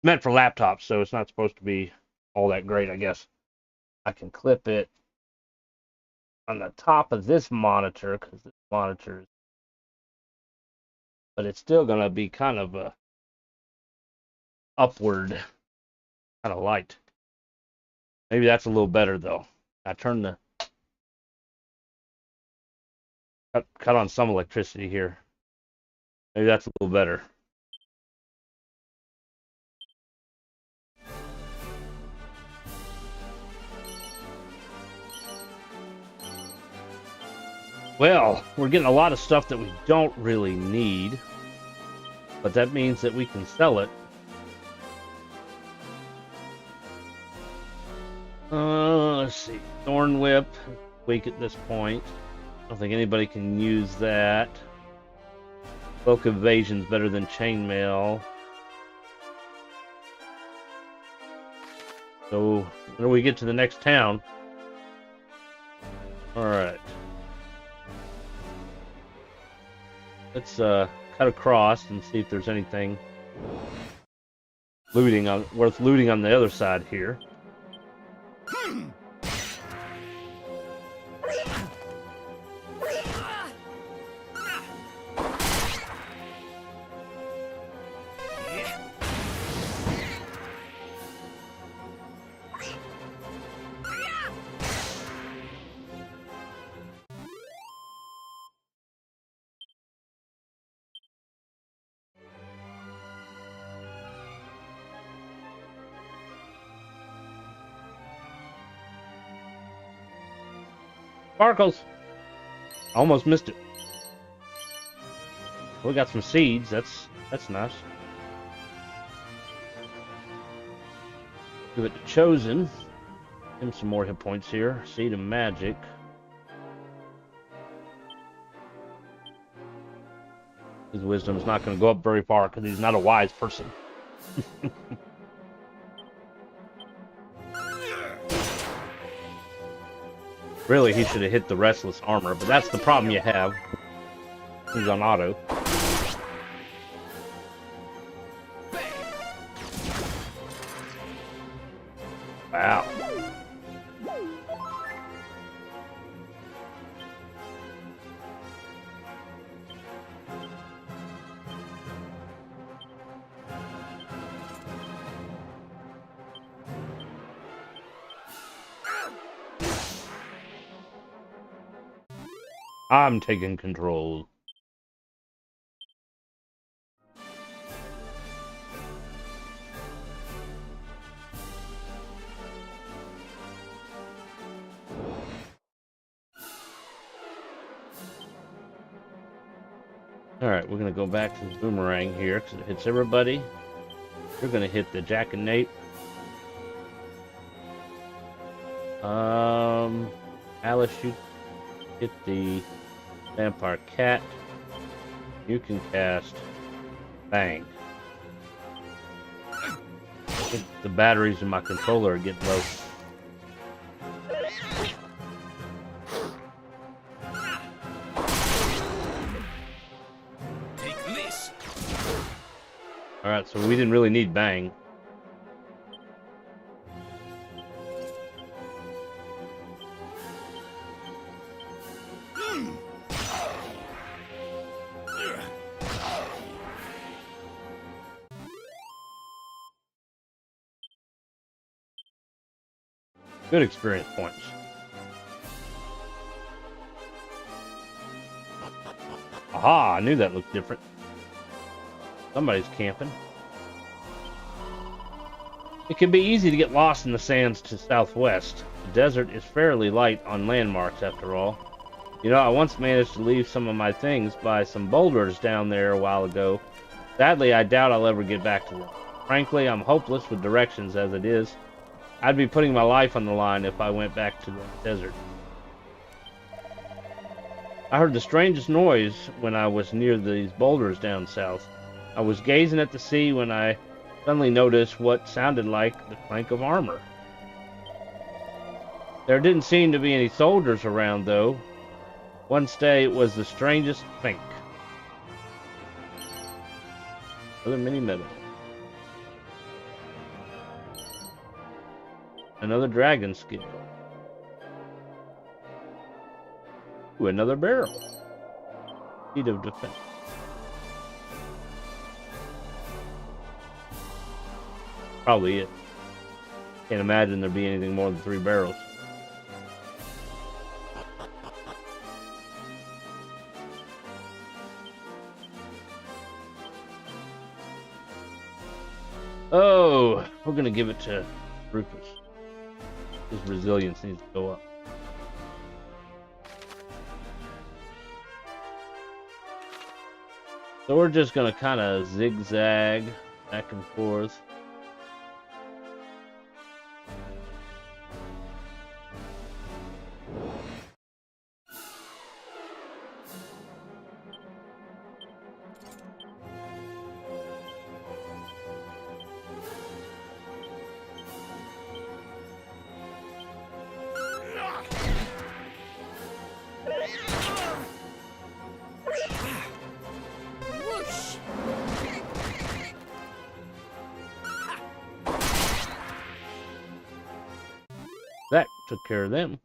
meant for laptops, so it's not supposed to be all that great, I guess. I can clip it on the top of this monitor, because this monitor, but it's still going to be kind of a upward kind of light. Maybe that's a little better though. I turn the cut on some electricity here. Maybe that's a little better. Well, we're getting a lot of stuff that we don't really need, but that means that we can sell it. Let's see. Thorn Whip, weak at this point. I don't think anybody can use that. Cloak Evasion's better than Chainmail. So, when we get to the next town. Alright. Let's cut across and see if there's anything worth looting on the other side here. Sparkles! Almost missed it. We got some seeds. That's nice. Give it to Chosen. Give him some more hit points here. Seed of Magic. His wisdom's not going to go up very far because he's not a wise person. Really, he should have hit the Restless Armor, but that's the problem you have. He's on auto. Wow. I'm taking control. Alright, we're going to go back to the boomerang here because it hits everybody. You're going to hit the Jack and Nape. Alice, you hit the Vampire Cat. You can cast Bang. I think the batteries in my controller are getting low. Take this. Alright, so we didn't really need Bang. Good experience points. Aha, I knew that looked different. Somebody's camping. It can be easy to get lost in the sands to southwest. The desert is fairly light on landmarks after all. You know, I once managed to leave some of my things by some boulders down there a while ago. Sadly, I doubt I'll ever get back to them. Frankly, I'm hopeless with directions as it is. I'd be putting my life on the line if I went back to the desert. I heard the strangest noise when I was near these boulders down south. I was gazing at the sea when I suddenly noticed what sounded like the clank of armor. There didn't seem to be any soldiers around, though. One day it was the strangest think. Another mini medal. Another dragon skill. Ooh, another barrel. Speed of defense. Probably it. Can't imagine there be anything more than 3 barrels. Oh, we're gonna give it to Rufus. His resilience needs to go up. So we're just gonna kind of zigzag back and forth. That took care of them.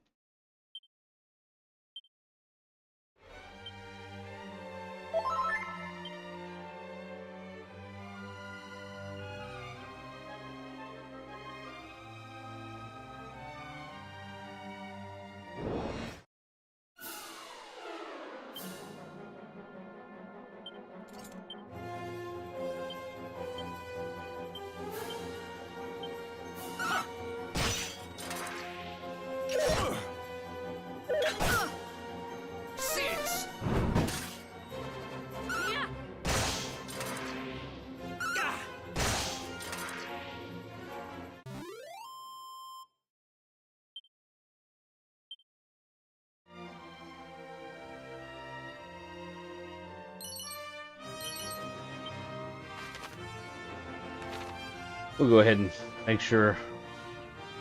We'll go ahead and make sure.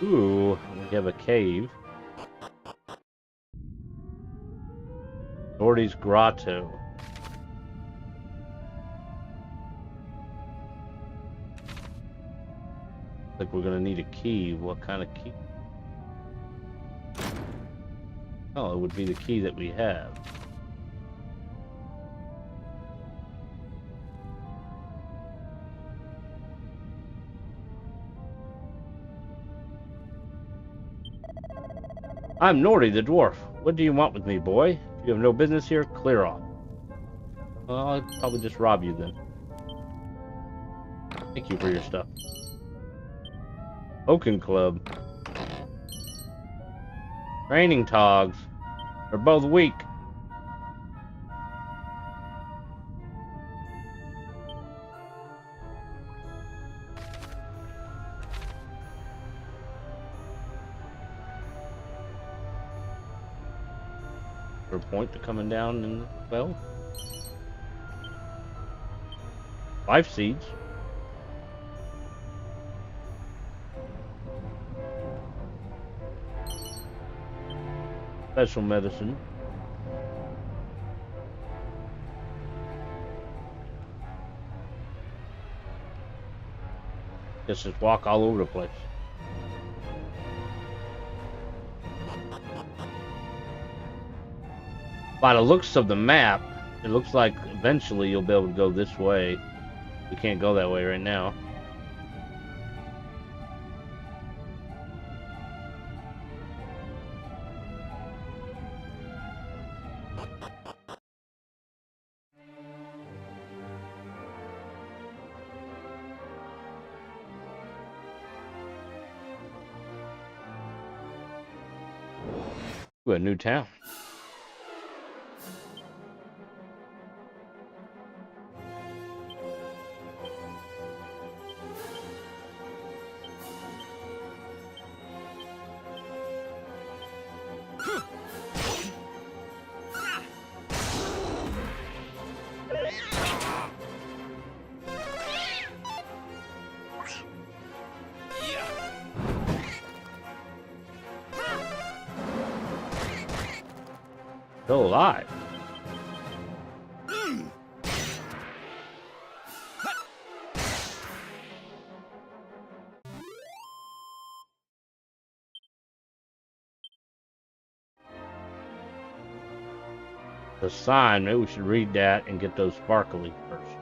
Ooh, we have a cave. Doherty's Grotto. Like we're gonna need a key. What kind of key? Oh, it would be the key that we have. I'm Norty the dwarf. What do you want with me, boy? If you have no business here, clear off. Well, I'll probably just rob you then. Thank you for your stuff. Oaken Club. Training togs. They're both weak. For a point to coming down in the well. Life seeds. Special medicine. Just walk all over the place. By the looks of the map, it looks like eventually you'll be able to go this way. We can't go that way right now. Ooh, a new town. Still alive. The sign, maybe we should read that and get those sparkly first.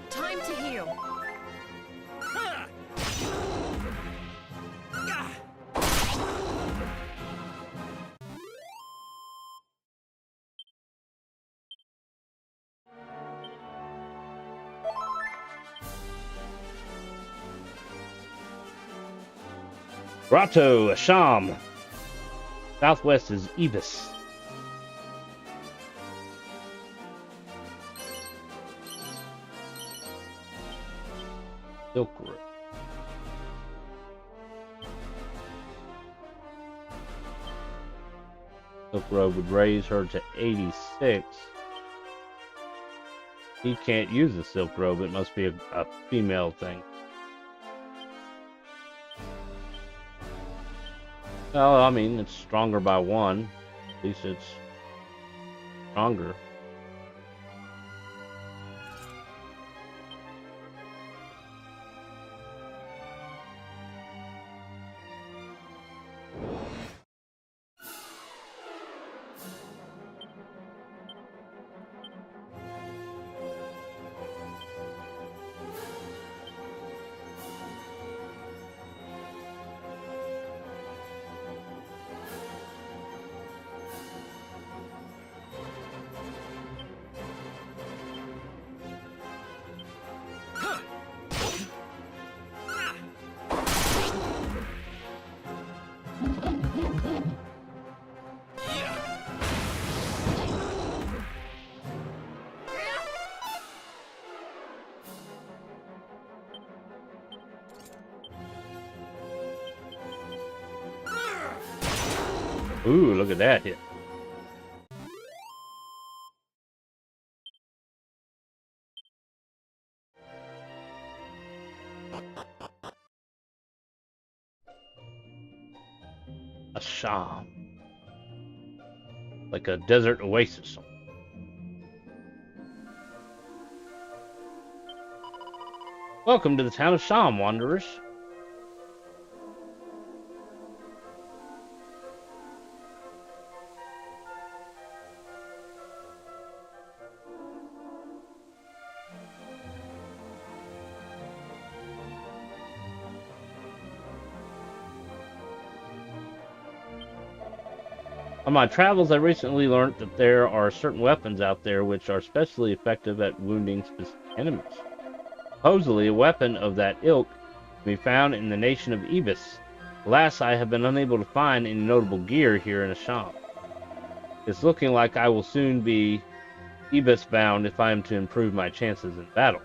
Time to heal. Grotto, Asham. Southwest is Ibis. Silk Road. Silk Road would raise her to 86. He can't use the Silk Road, it must be a female thing. Well, I mean, it's stronger by 1. At least it's stronger. Ooh, look at that hit. A sham. Like a desert oasis. Welcome to the town of Sham, wanderers. On my travels, I recently learned that there are certain weapons out there which are especially effective at wounding specific enemies. Supposedly, a weapon of that ilk can be found in the nation of Ibis. Alas, I have been unable to find any notable gear here in Asham. It's looking like I will soon be Ibis bound if I am to improve my chances in battle.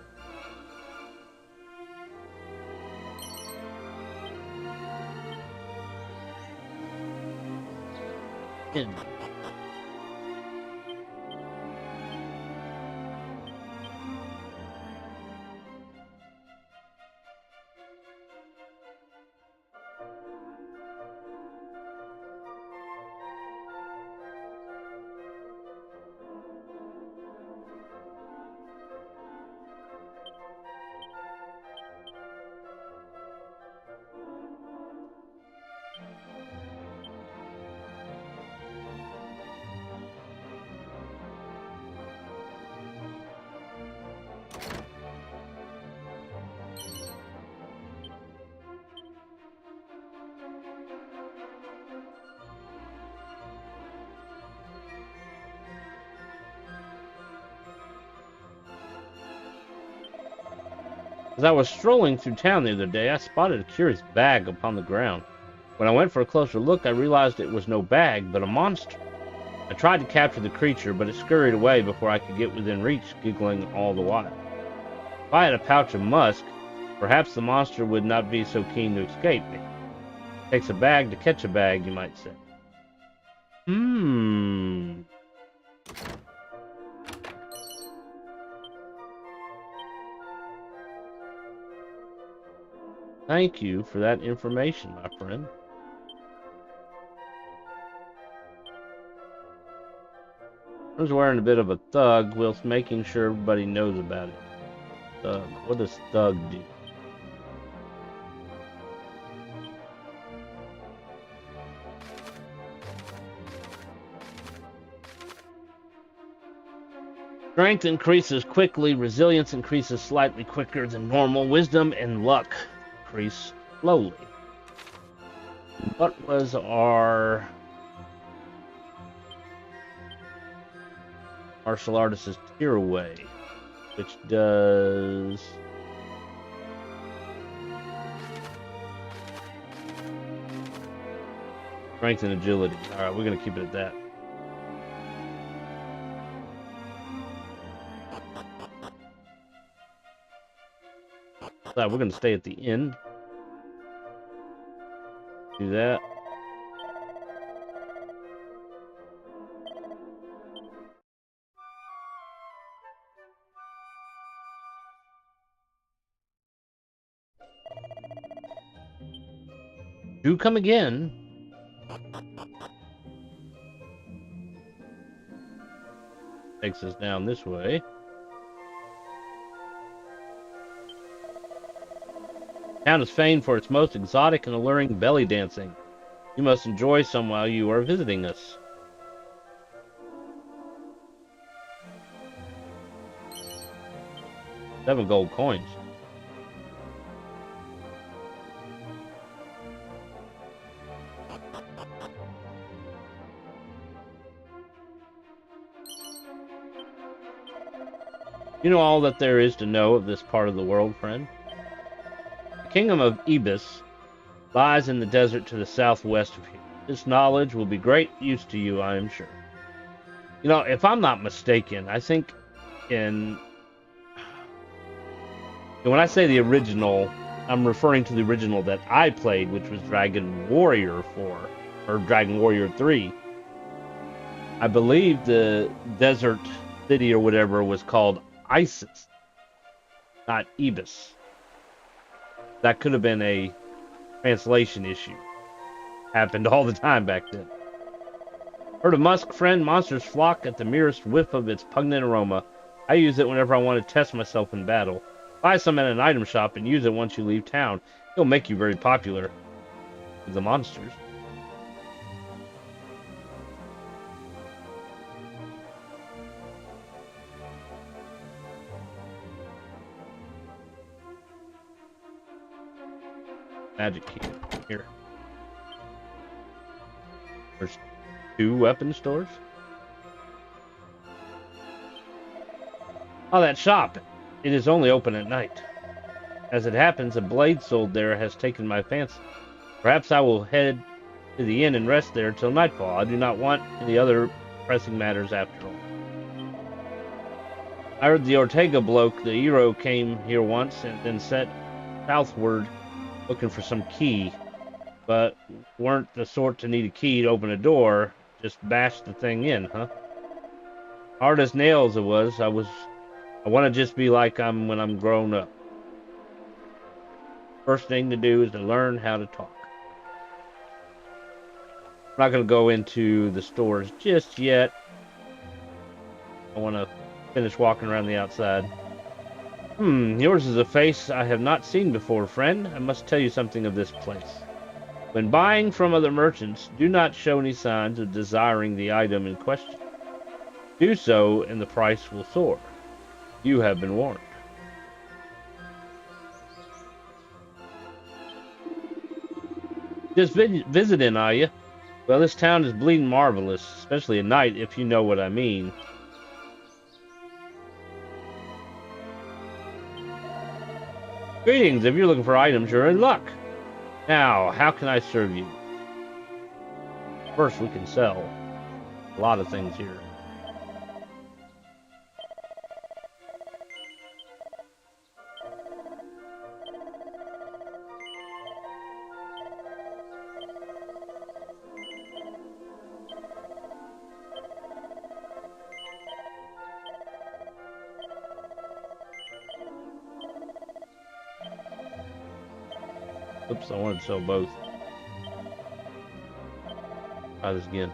As I was strolling through town the other day, I spotted a curious bag upon the ground. When I went for a closer look, I realized it was no bag, but a monster. I tried to capture the creature, but it scurried away before I could get within reach, giggling all the while. If I had a pouch of musk, perhaps the monster would not be so keen to escape me. It takes a bag to catch a bag, you might say. Thank you for that information, my friend. I was wearing a bit of a thug whilst making sure everybody knows about it. Thug. What does thug do? Strength increases quickly, resilience increases slightly quicker than normal, wisdom and luck increase slowly. What was our martial artist's tier away, which does strength and agility. Alright, we're gonna keep it at that. So we're gonna stay at the inn. Do that. Do come again. Takes us down this way. Town is famed for its most exotic and alluring belly dancing. You must enjoy some while you are visiting us. Seven gold coins. You know all that there is to know of this part of the world, friend? The kingdom of Ibis lies in the desert to the southwest of here. This knowledge will be great use to you, I am sure. You know, if I'm not mistaken, I think when I say the original, I'm referring to the original that I played, which was Dragon Warrior 4, or Dragon Warrior 3. I believe the desert city or whatever was called Isis, not Ibis. That could have been a translation issue. Happened all the time back then. Heard of musk, friend? Monsters flock at the merest whiff of its pungent aroma. I use it whenever I want to test myself in battle. Buy some at an item shop and use it once you leave town. It'll make you very popular with the monsters. Magic key here. There's 2 weapon stores. Oh, that shop. It is only open at night. As it happens, a blade sold there has taken my fancy. Perhaps I will head to the inn and rest there till nightfall. I do not want any other pressing matters after all. I heard the Ortega bloke, the hero, came here once and then set southward looking for some key, but weren't the sort to need a key to open a door. Just bash the thing in, huh? Hard as nails it was. I want to just be like when I'm grown up. First thing to do is to learn how to talk. I'm not going to go into the stores just yet. I want to finish walking around the outside. Yours is a face I have not seen before, friend. I must tell you something of this place. When buying from other merchants, do not show any signs of desiring the item in question. Do so, and the price will soar. You have been warned. Just visiting, are you? Well, this town is bleeding marvelous, especially at night, if you know what I mean. Greetings, if you're looking for items, you're in luck. Now, how can I serve you? First, we can sell a lot of things here. Oops, I wanted to sell both. Try this again.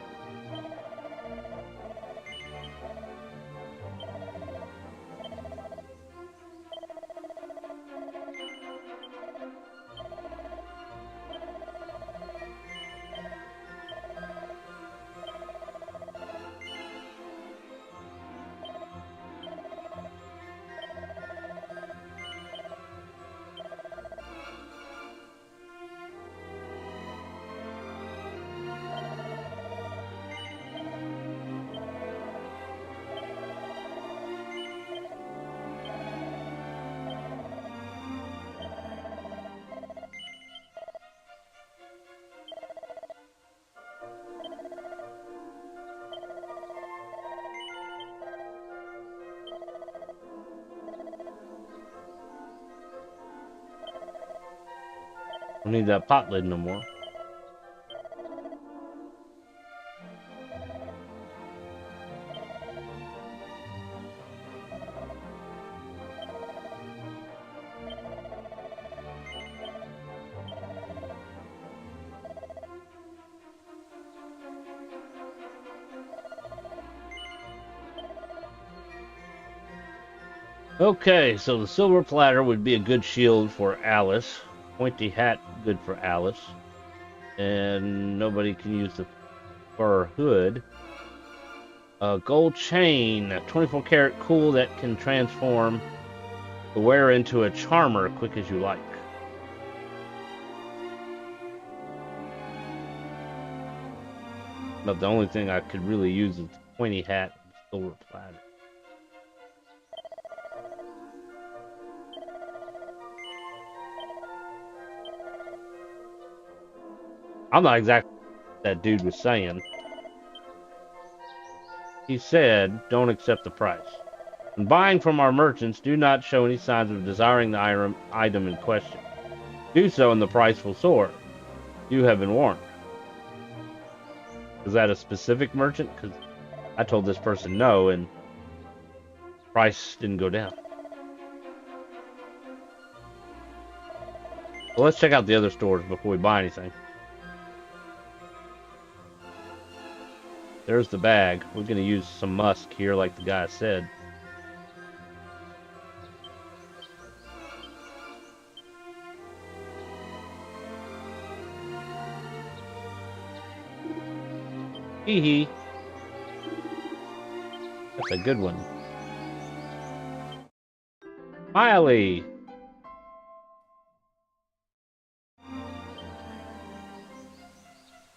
Don't need that pot lid no more. Okay, so the silver platter would be a good shield for Alice. Pointy hat, good for Alice. And nobody can use the fur hood. Gold chain, 24 karat cool that can transform the wearer into a charmer quick as you like. But the only thing I could really use is the pointy hat and silver platter. I'm not exactly what that dude was saying. He said, don't accept the price. When buying from our merchants, do not show any signs of desiring the item in question. Do so and the price will soar. You have been warned. Is that a specific merchant? Because I told this person no and price didn't go down. Well, let's check out the other stores before we buy anything. There's the bag. We're going to use some musk here like the guy said. Hee hee. That's a good one. Smiley.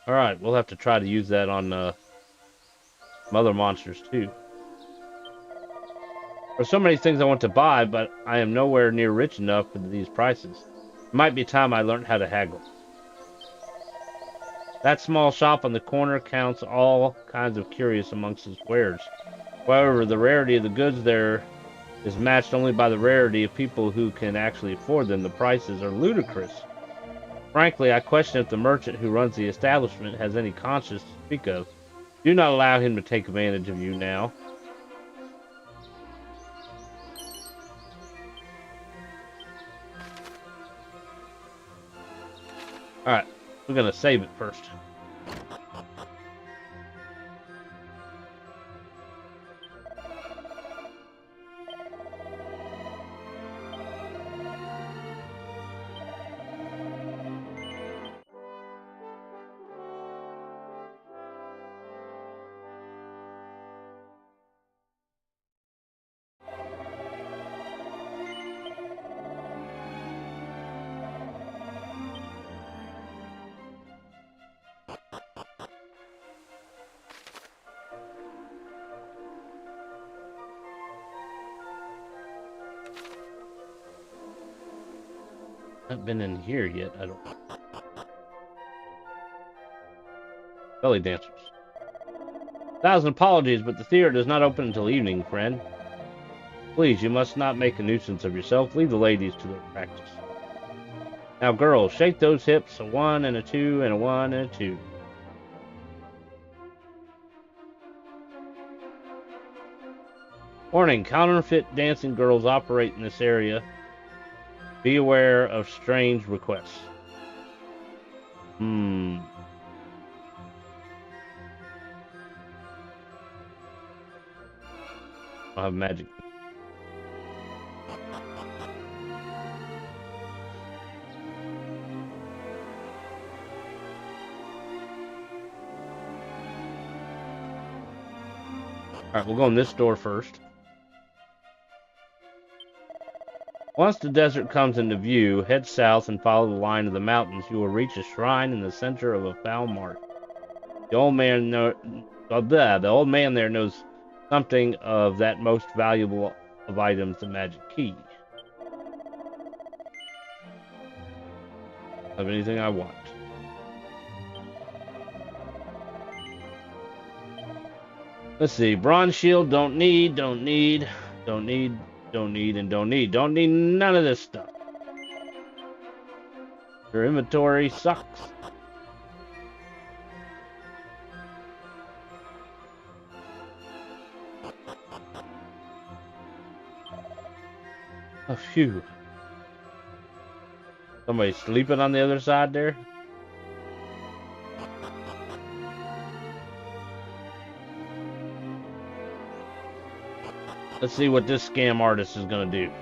Alright, we'll have to try to use that on some other monsters too. There's so many things I want to buy, but I am nowhere near rich enough for these prices. It might be time I learned how to haggle. That small shop on the corner counts all kinds of curious amongst its wares. However, the rarity of the goods there is matched only by the rarity of people who can actually afford them. The prices are ludicrous. Frankly, I question if the merchant who runs the establishment has any conscience to speak of. Do not allow him to take advantage of you now. Alright, we're gonna save it first. haven't been in here yet. I don't. Belly dancers. 1,000 apologies, but the theater does not open until evening, friend. Please, you must not make a nuisance of yourself. Leave the ladies to their practice. Now, girls, shake those hips. A 1 and a 2 and a 1 and a 2. Warning, counterfeit dancing girls operate in this area. Be aware of strange requests. I'll have magic. Alright, we'll go in this door first. Once the desert comes into view, head south and follow the line of the mountains. You will reach a shrine in the center of a foul marsh. The old man there knows something of that most valuable of items, the magic key. Have anything I want. Let's see. Bronze shield, don't need, and don't need none of this stuff. Your inventory sucks. Oh, phew. Somebody sleeping on the other side there? Let's see what this scam artist is going to do.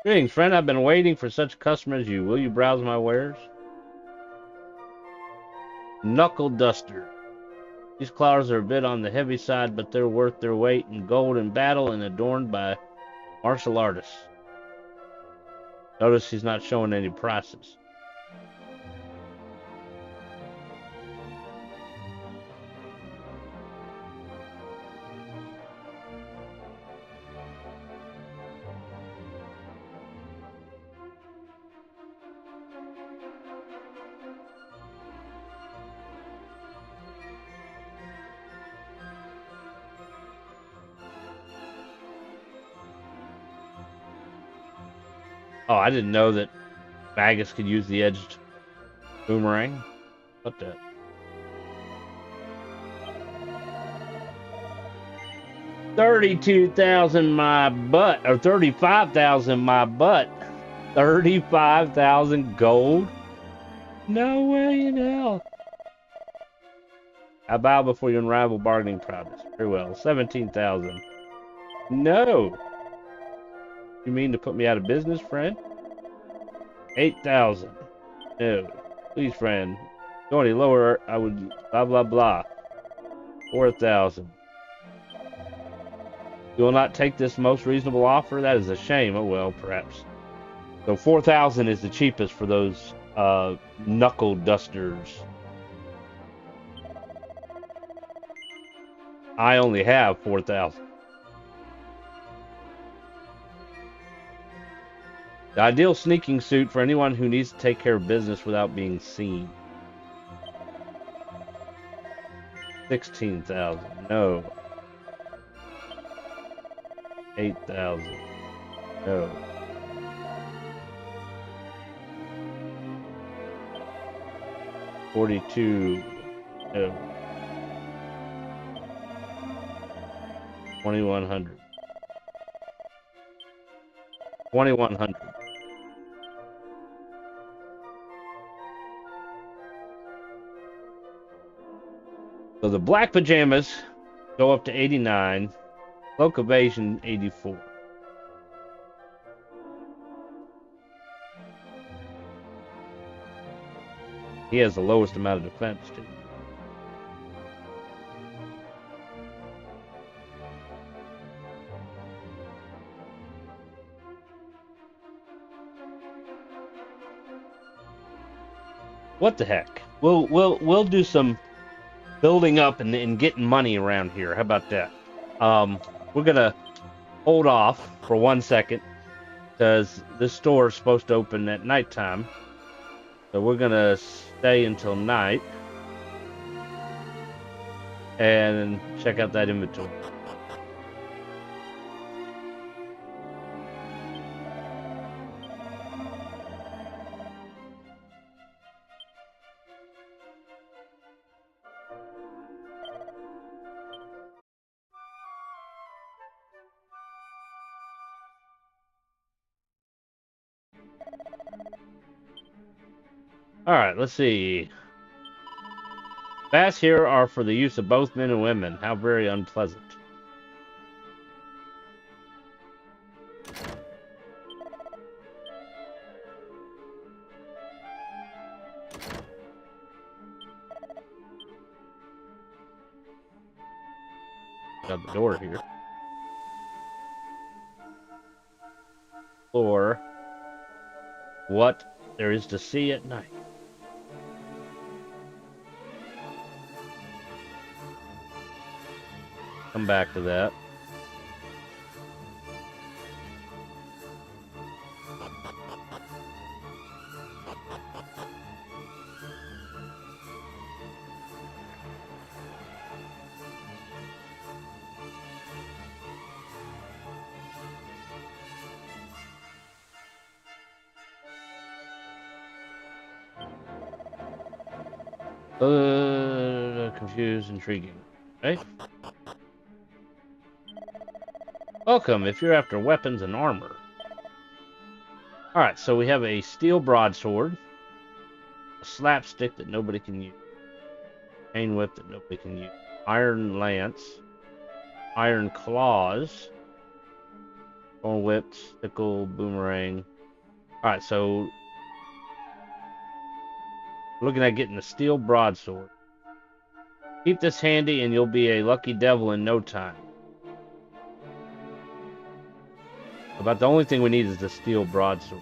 Greetings, friend. I've been waiting for such a customer as you. Will you browse my wares? Knuckle duster. These claws are a bit on the heavy side, but they're worth their weight in gold in battle and adorned by martial artists. Notice he's not showing any prices. Oh, I didn't know that Magus could use the edged boomerang. What the? $32,000 my butt, or 35,000 my butt. 35,000 gold? No way in hell. I bow before your unrivaled bargaining prowess. Very well. 17,000. No. You mean to put me out of business, friend? 8,000. No. Please, friend. Go any lower, I would blah blah blah. 4,000. You will not take this most reasonable offer? That is a shame. Oh well, perhaps. So 4,000 is the cheapest for those knuckle dusters. I only have 4,000. The ideal sneaking suit for anyone who needs to take care of business without being seen. 16,000. No. 8,000. No. 42. No. 2,100. 2,100. So the black pajamas go up to 89, cloak evasion 84. He has the lowest amount of defense too. What the heck? We'll do some building up and getting money around here. How about that? We're gonna hold off for 1 second because this store is supposed to open at nighttime. So we're gonna stay until night and check out that inventory. Alright, let's see. Baths here are for the use of both men and women. How very unpleasant. Got the door here. Or what there is to see at night. Come back to that. Confused, intriguing. Okay. Welcome if you're after weapons and armor. Alright, so we have a steel broadsword, a slapstick that nobody can use, chain whip that nobody can use, iron lance, iron claws, thorn whip, sickle, boomerang. Alright, so looking at getting a steel broadsword. Keep this handy and you'll be a lucky devil in no time. About the only thing we need is the steel broadsword.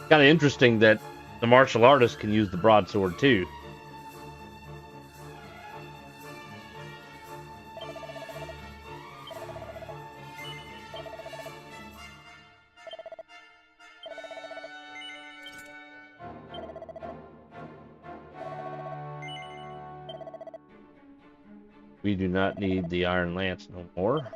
Kind of interesting that the martial artist can use the broadsword too. We do not need the iron lance no more.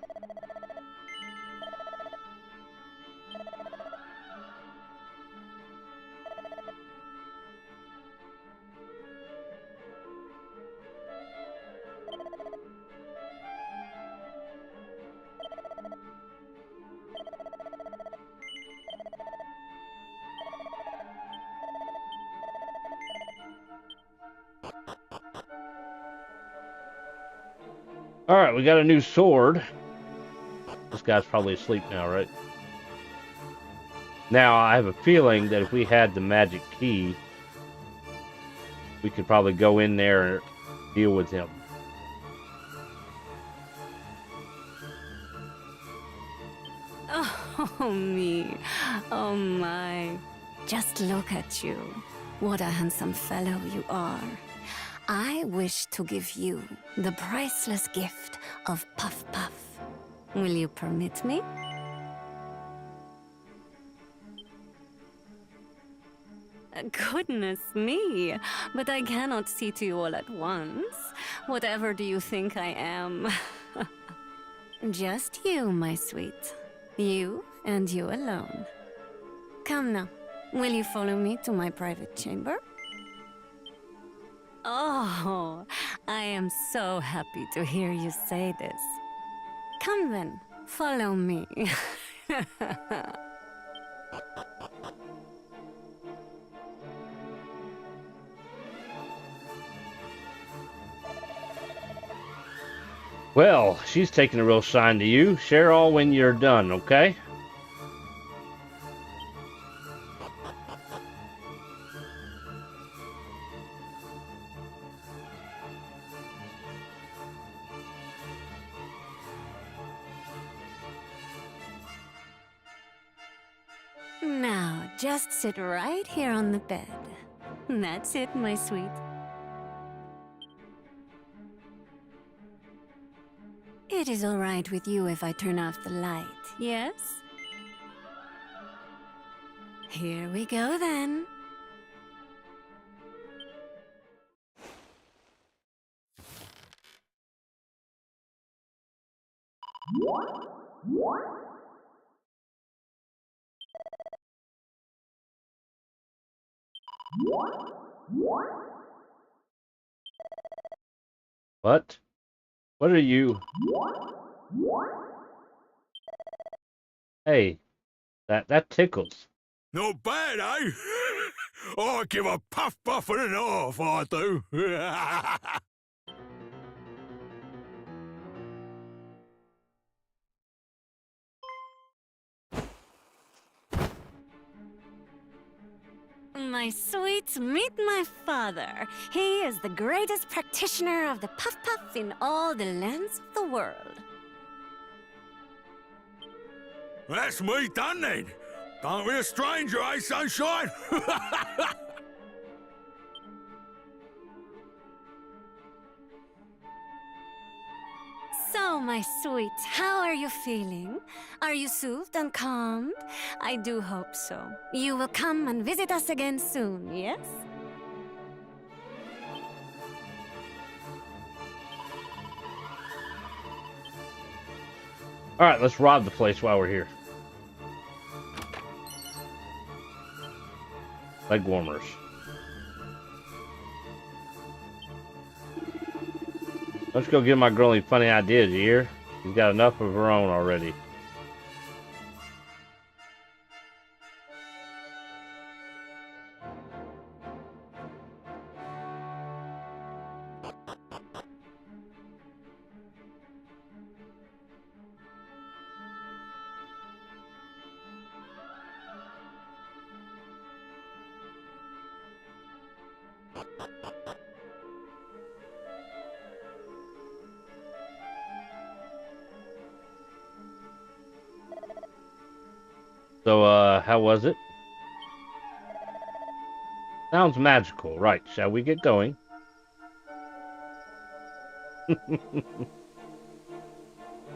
Alright, we got a new sword. This guy's probably asleep now, right? Now, I have a feeling that if we had the magic key, we could probably go in there and deal with him. Oh, me. Oh, my. Just look at you. What a handsome fellow you are. I wish to give you the priceless gift of Puff Puff. Will you permit me? Goodness me, but I cannot see to you all at once. Whatever do you think I am? Just you, my sweet. You and you alone. Come now, will you follow me to my private chamber? Oh, I am so happy to hear you say this. Come then, follow me. Well, she's taking a real shine to you. Share all when you're done, okay? Now, just sit right here on the bed. That's it, my sweet. It is all right with you if I turn off the light, yes? Here we go then. What? What are you? Hey, that tickles. Not bad, eh? I give a puff and a half, I do. My sweets, meet my father. He is the greatest practitioner of the puff puff in all the lands of the world. That's me done then. Don't be a stranger, eh, sunshine? So, my sweets, how are you feeling? Are you soothed and calmed? I do hope so. You will come and visit us again soon, yes? All right, let's rob the place while we're here. Leg warmers. Let's go give my girl any funny ideas, you hear? She's got enough of her own already. So, how was it? Sounds magical. Right, shall we get going?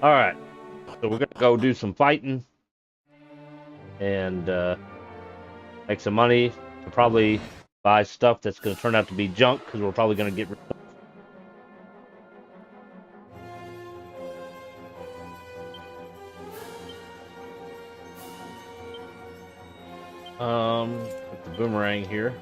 Alright. So we're gonna go do some fighting. And, make some money to probably buy stuff that's gonna turn out to be junk, because we're probably gonna get rid of. Put the boomerang here.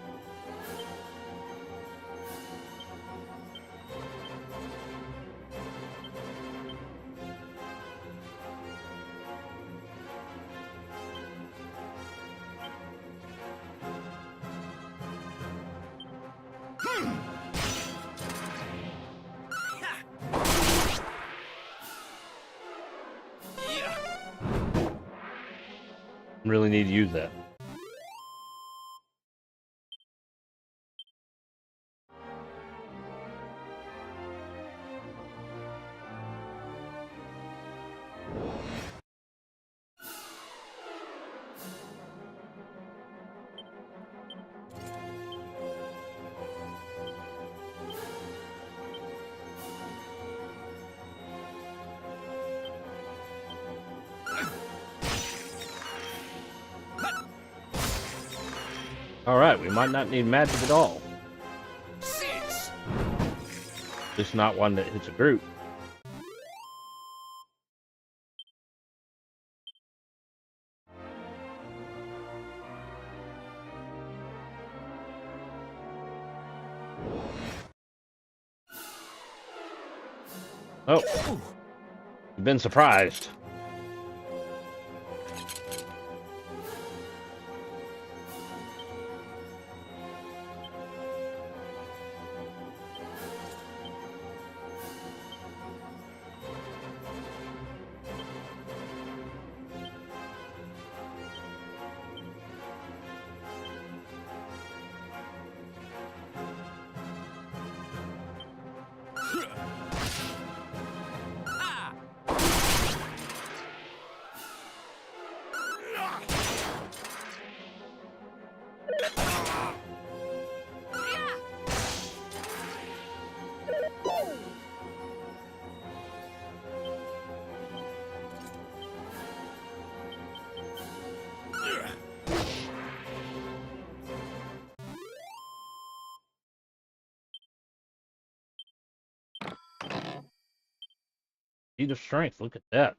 Really need to use that. Alright, we might not need magic at all. Just not one that hits a group. Oh, you've been surprised. Feat of strength. Look at that.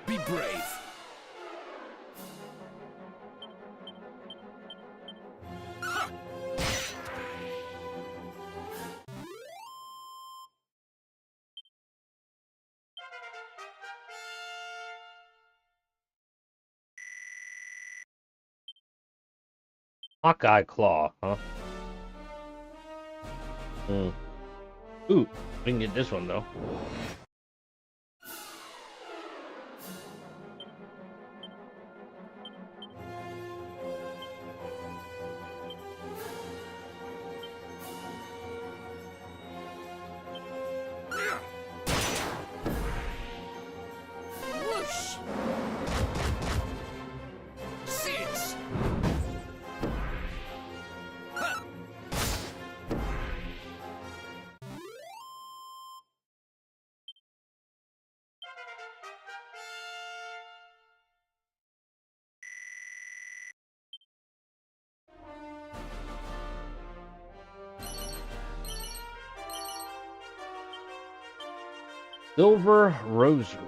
Be brave. Hawkeye Claw, huh? Ooh, we can get this one though. Whoosh! Seeds! Silver Rosary.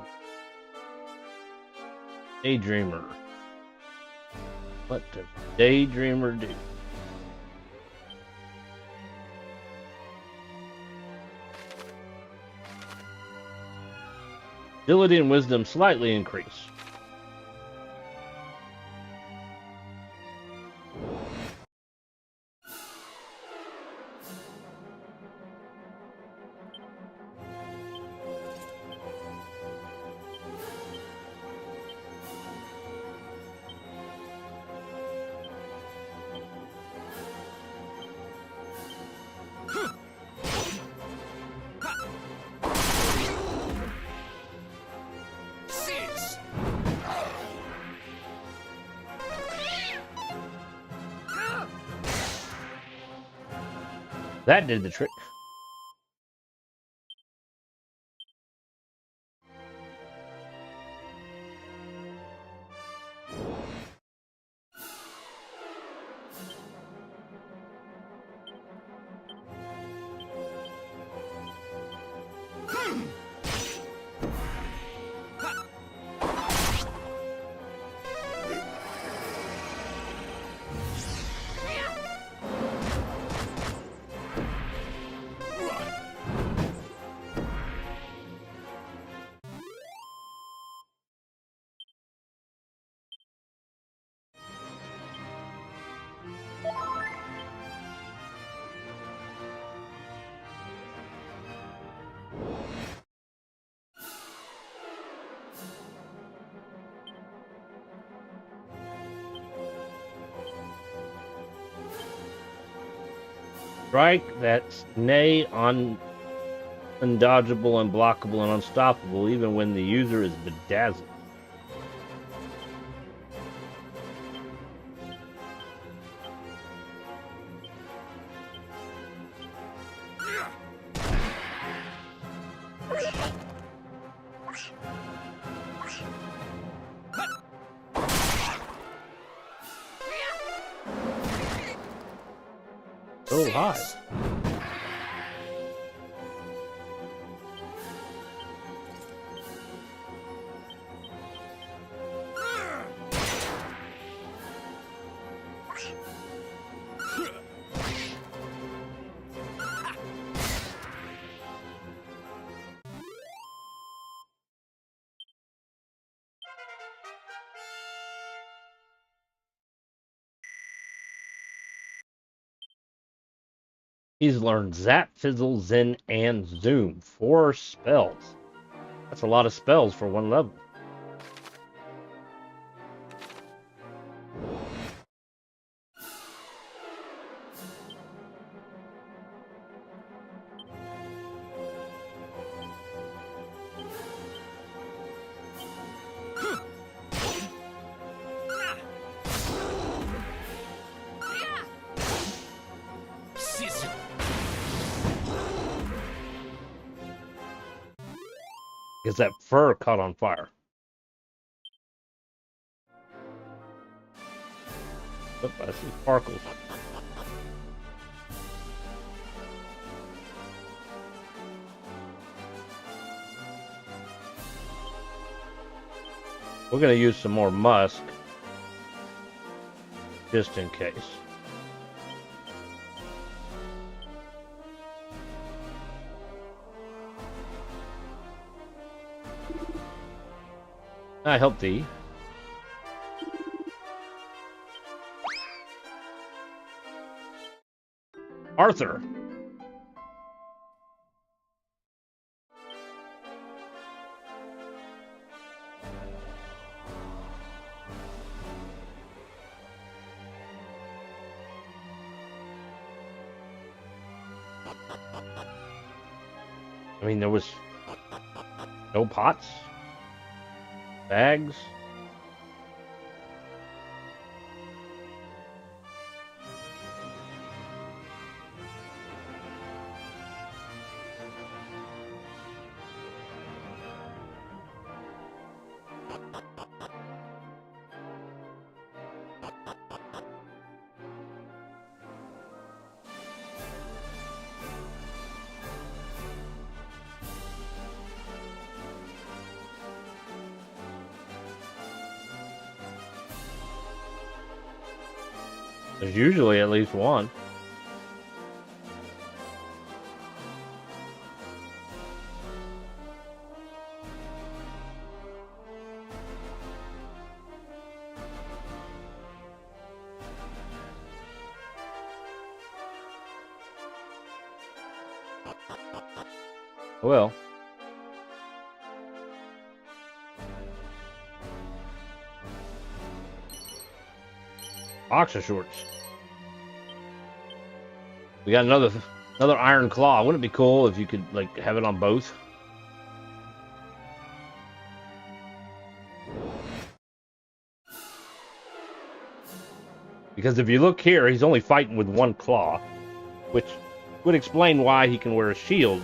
Daydreamer. What does Daydreamer do? Agility and wisdom slightly increase. Seeds! That did the trick. Strike that's undodgeable, unblockable, and unstoppable, even when the user is bedazzled. a little high. He's learned Zap, Fizzle, Zen, and Zoom. 4 spells. That's a lot of spells for one level. Because that fur caught on fire. Oh, I see sparkles. We're going to use some more musk. Just in case. I help thee. Arthur. I mean, there was no pots. Bags. There's usually at least one. Well. Boxer shorts. We got another iron claw. Wouldn't it be cool if you could like have it on both? Because if you look here, he's only fighting with one claw, which would explain why he can wear a shield.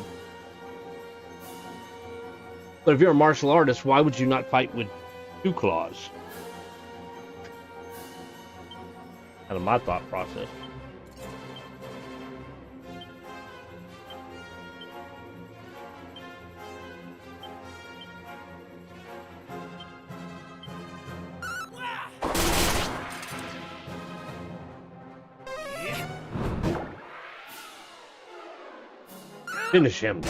But if you're a martial artist, why would you not fight with 2 claws? Kind of my thought process. Finish him.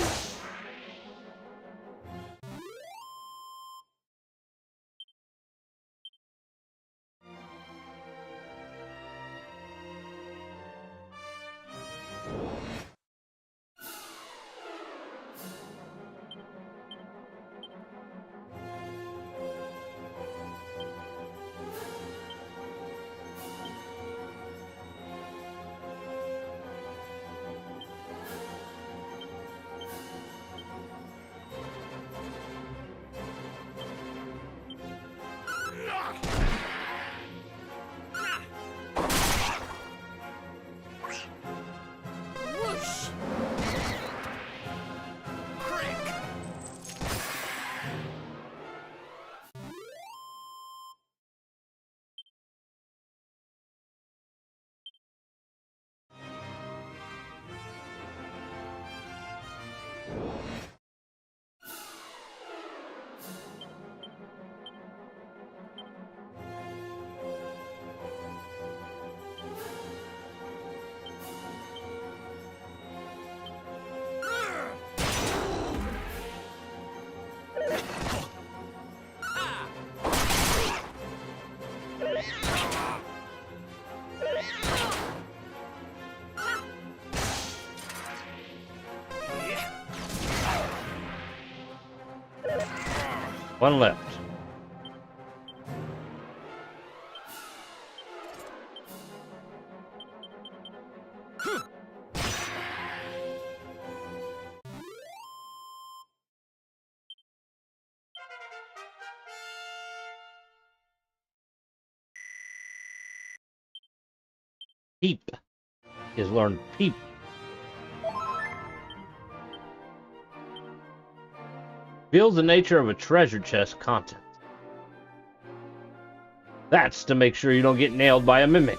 One left. Peep. He has learned peep. Reveals the nature of a treasure chest content. That's to make sure you don't get nailed by a mimic.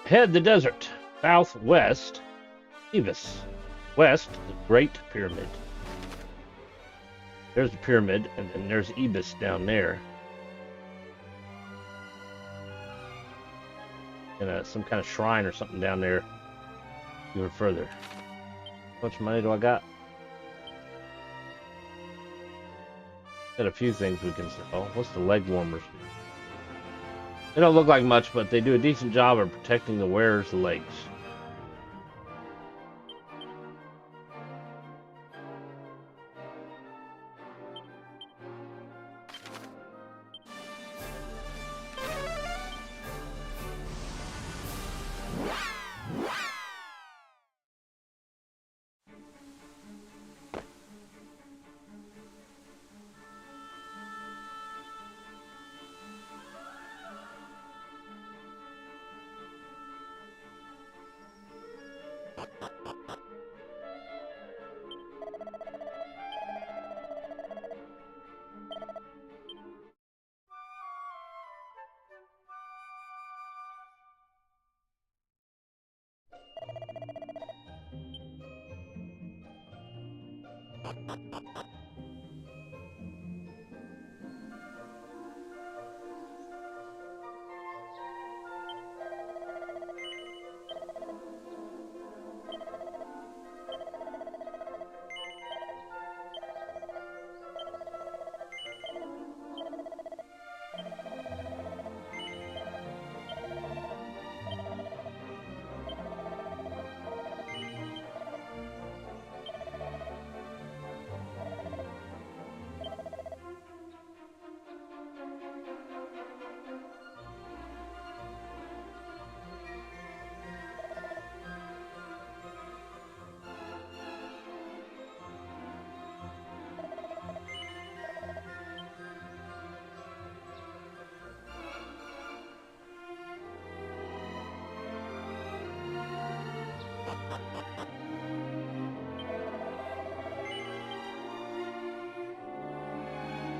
Head the desert. Southwest. Ibis. West, the Great Pyramid. There's the pyramid, and then there's Ibis down there. And some kind of shrine or something down there even further. How much money do I got? Got a few things we can sell. What's the leg warmers do? They don't look like much, but they do a decent job of protecting the wearer's legs.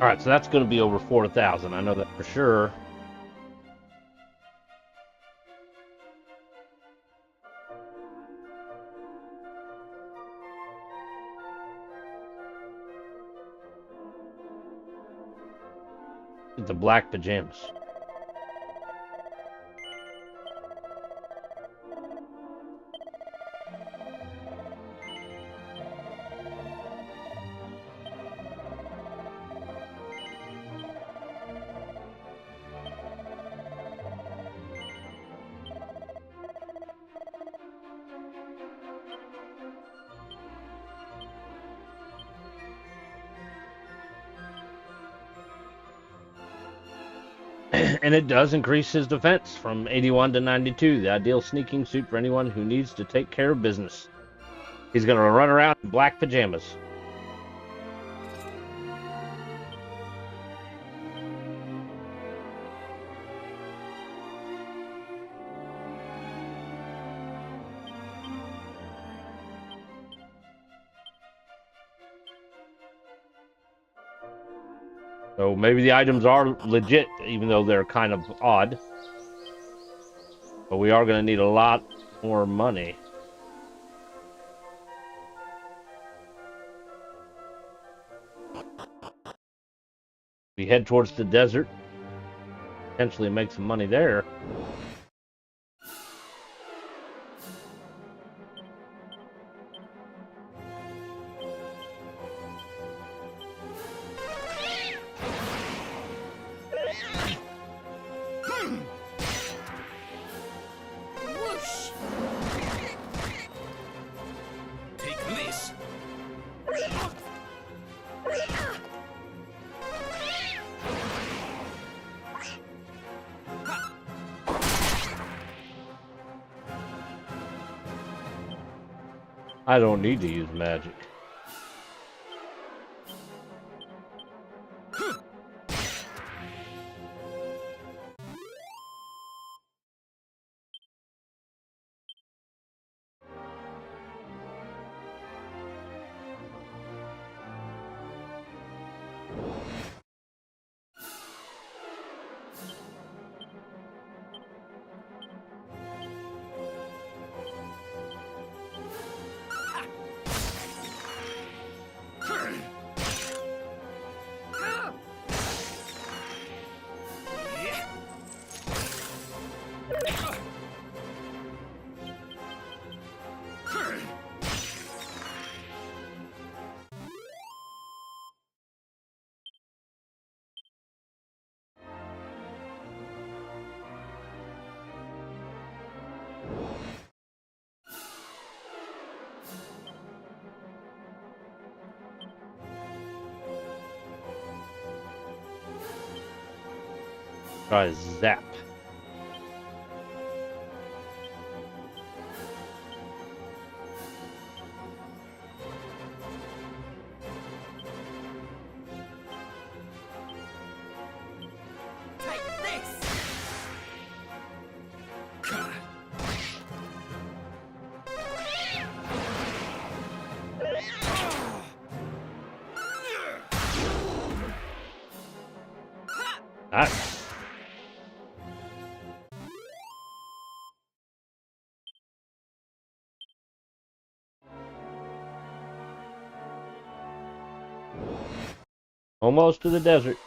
Alright, so that's going to be over 4,000. I know that for sure. The black pajamas. And it does increase his defense from 81 to 92, the ideal sneaking suit for anyone who needs to take care of business. He's going to run around in black pajamas. So maybe the items are legit, even though they're kind of odd. But we are going to need a lot more money. We head towards the desert. Potentially make some money there. I don't need to use magic. Try zap. Nice. Almost to the desert.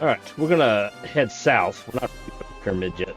Alright, we're gonna head south. We're not at the pyramid yet.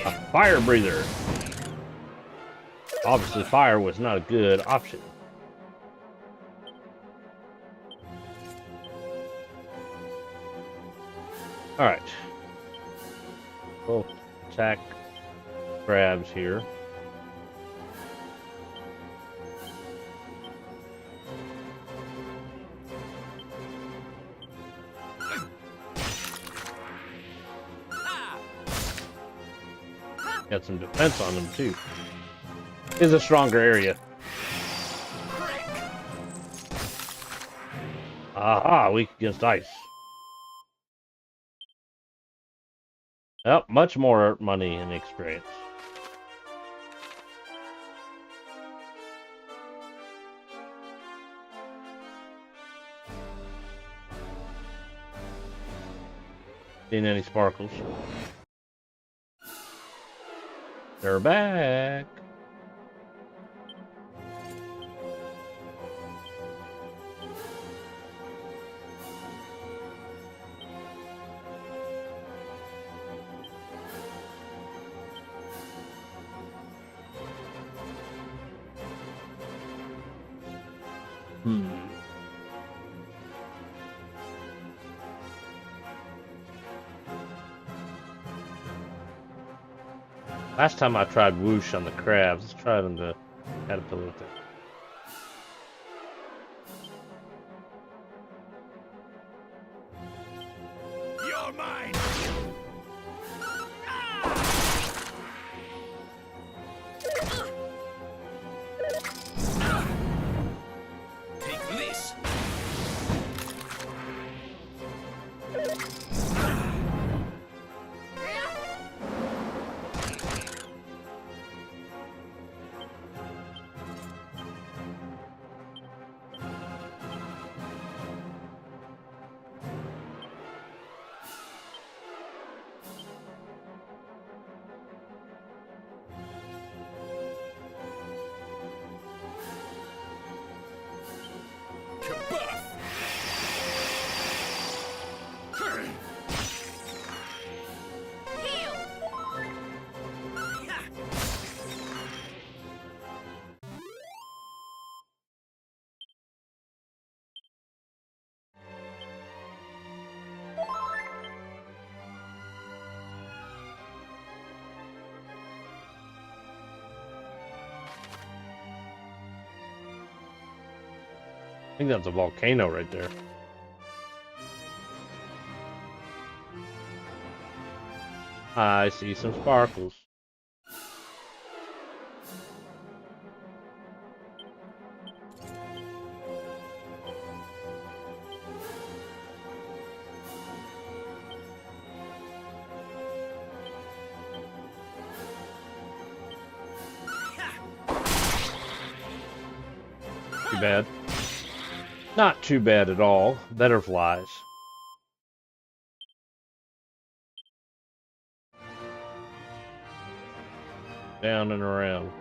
A fire breather. Obviously, fire was not a good option. Alright. We'll attack crabs here. Got some defense on them too. Is a stronger area. Aha, weak against ice. Oh, much more money and experience. Seen any sparkles? They're back. Last time I tried whoosh on the crabs, let's try them to caterpillar with it. You're mine! Take this! I think that's a volcano right there. I see some sparkles. Too bad. Not too bad at all. Better flies. Down and around.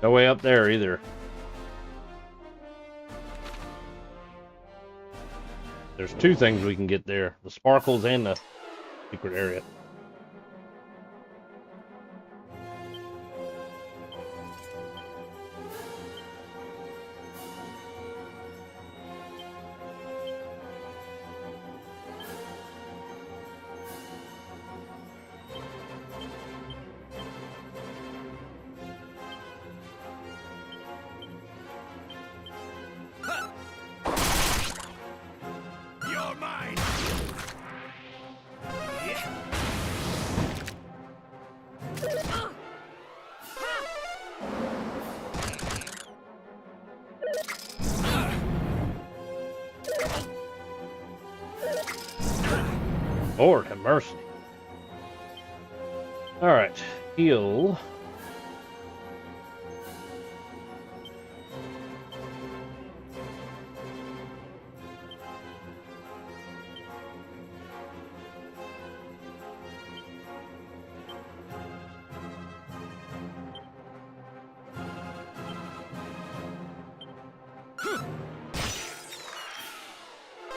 No way up there either. There's two things we can get there. The sparkles and the secret area. You're mine. Lord have mercy. Alright, heal.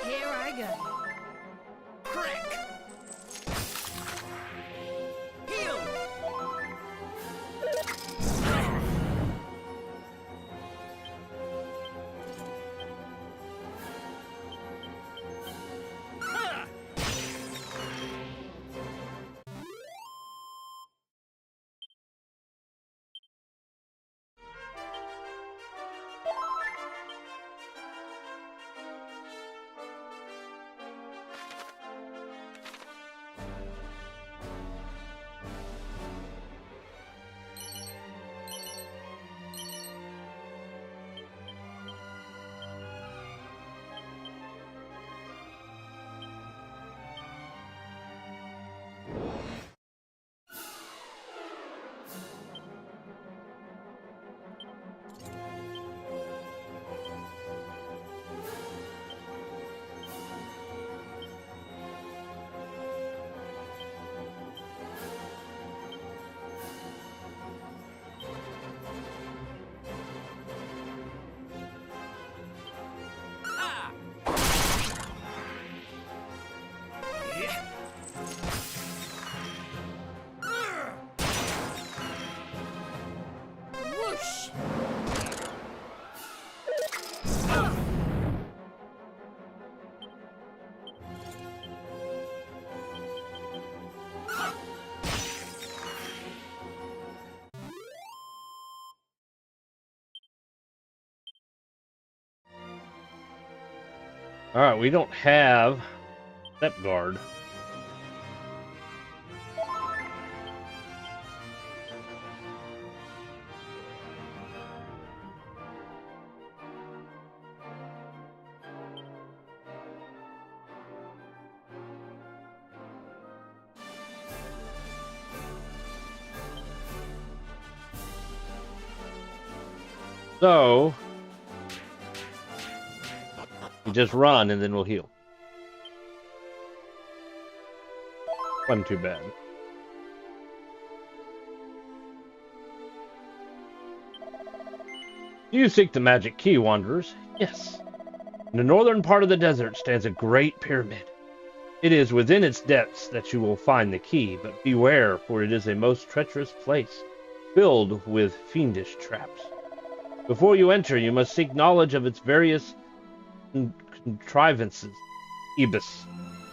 Here I go. Crick. Heal. Whoosh! Alright, we don't have step guard. So, we just run and then we'll heal. Wasn't too bad. Do you seek the magic key, wanderers? Yes. In the northern part of the desert stands a great pyramid. It is within its depths that you will find the key, but beware, for it is a most treacherous place, filled with fiendish traps. Before you enter, you must seek knowledge of its various contrivances. Ibis.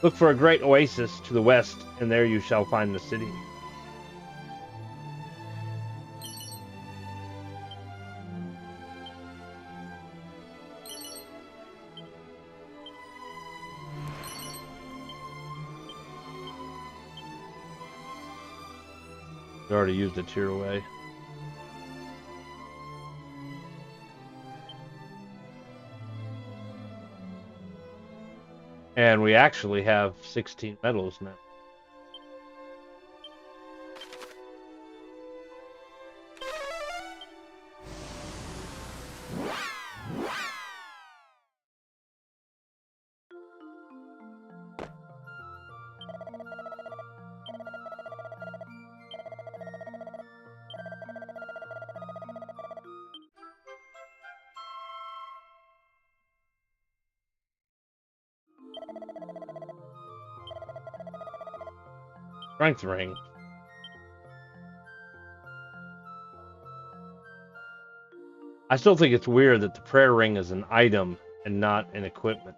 Look for a great oasis to the west, and there you shall find the city. We already used a tier away. And we actually have 16 medals now. Strength ring. I still think it's weird that the prayer ring is an item and not an equipment.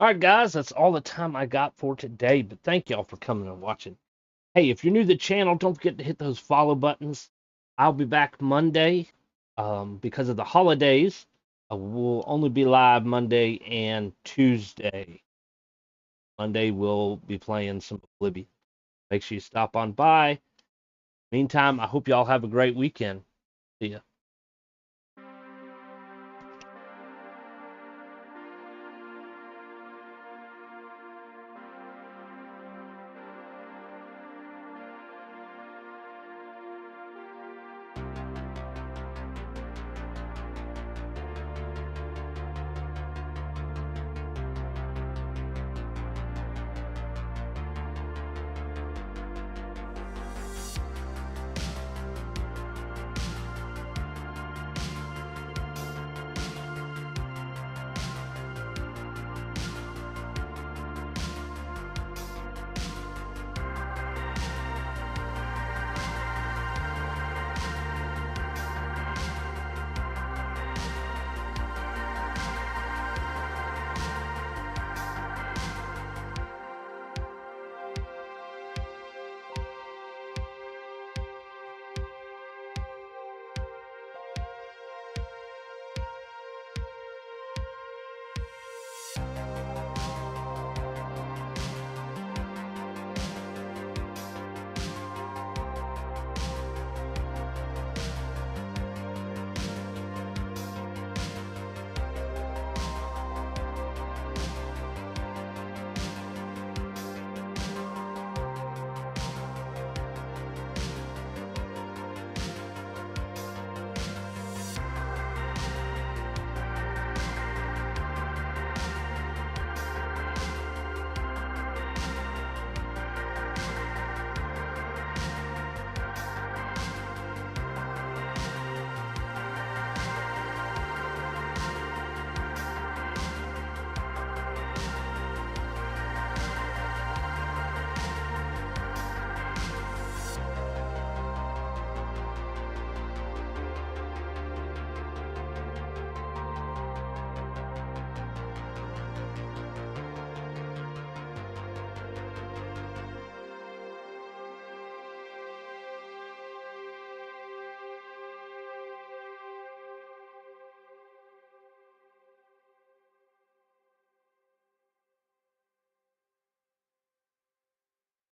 All right, guys, that's all the time I got for today. But thank y'all for coming and watching. Hey, if you're new to the channel, don't forget to hit those follow buttons. I'll be back Monday because of the holidays. We'll only be live Monday and Tuesday. Monday, we'll be playing some Oblivion. Make sure you stop on by. Meantime, I hope y'all have a great weekend. See ya.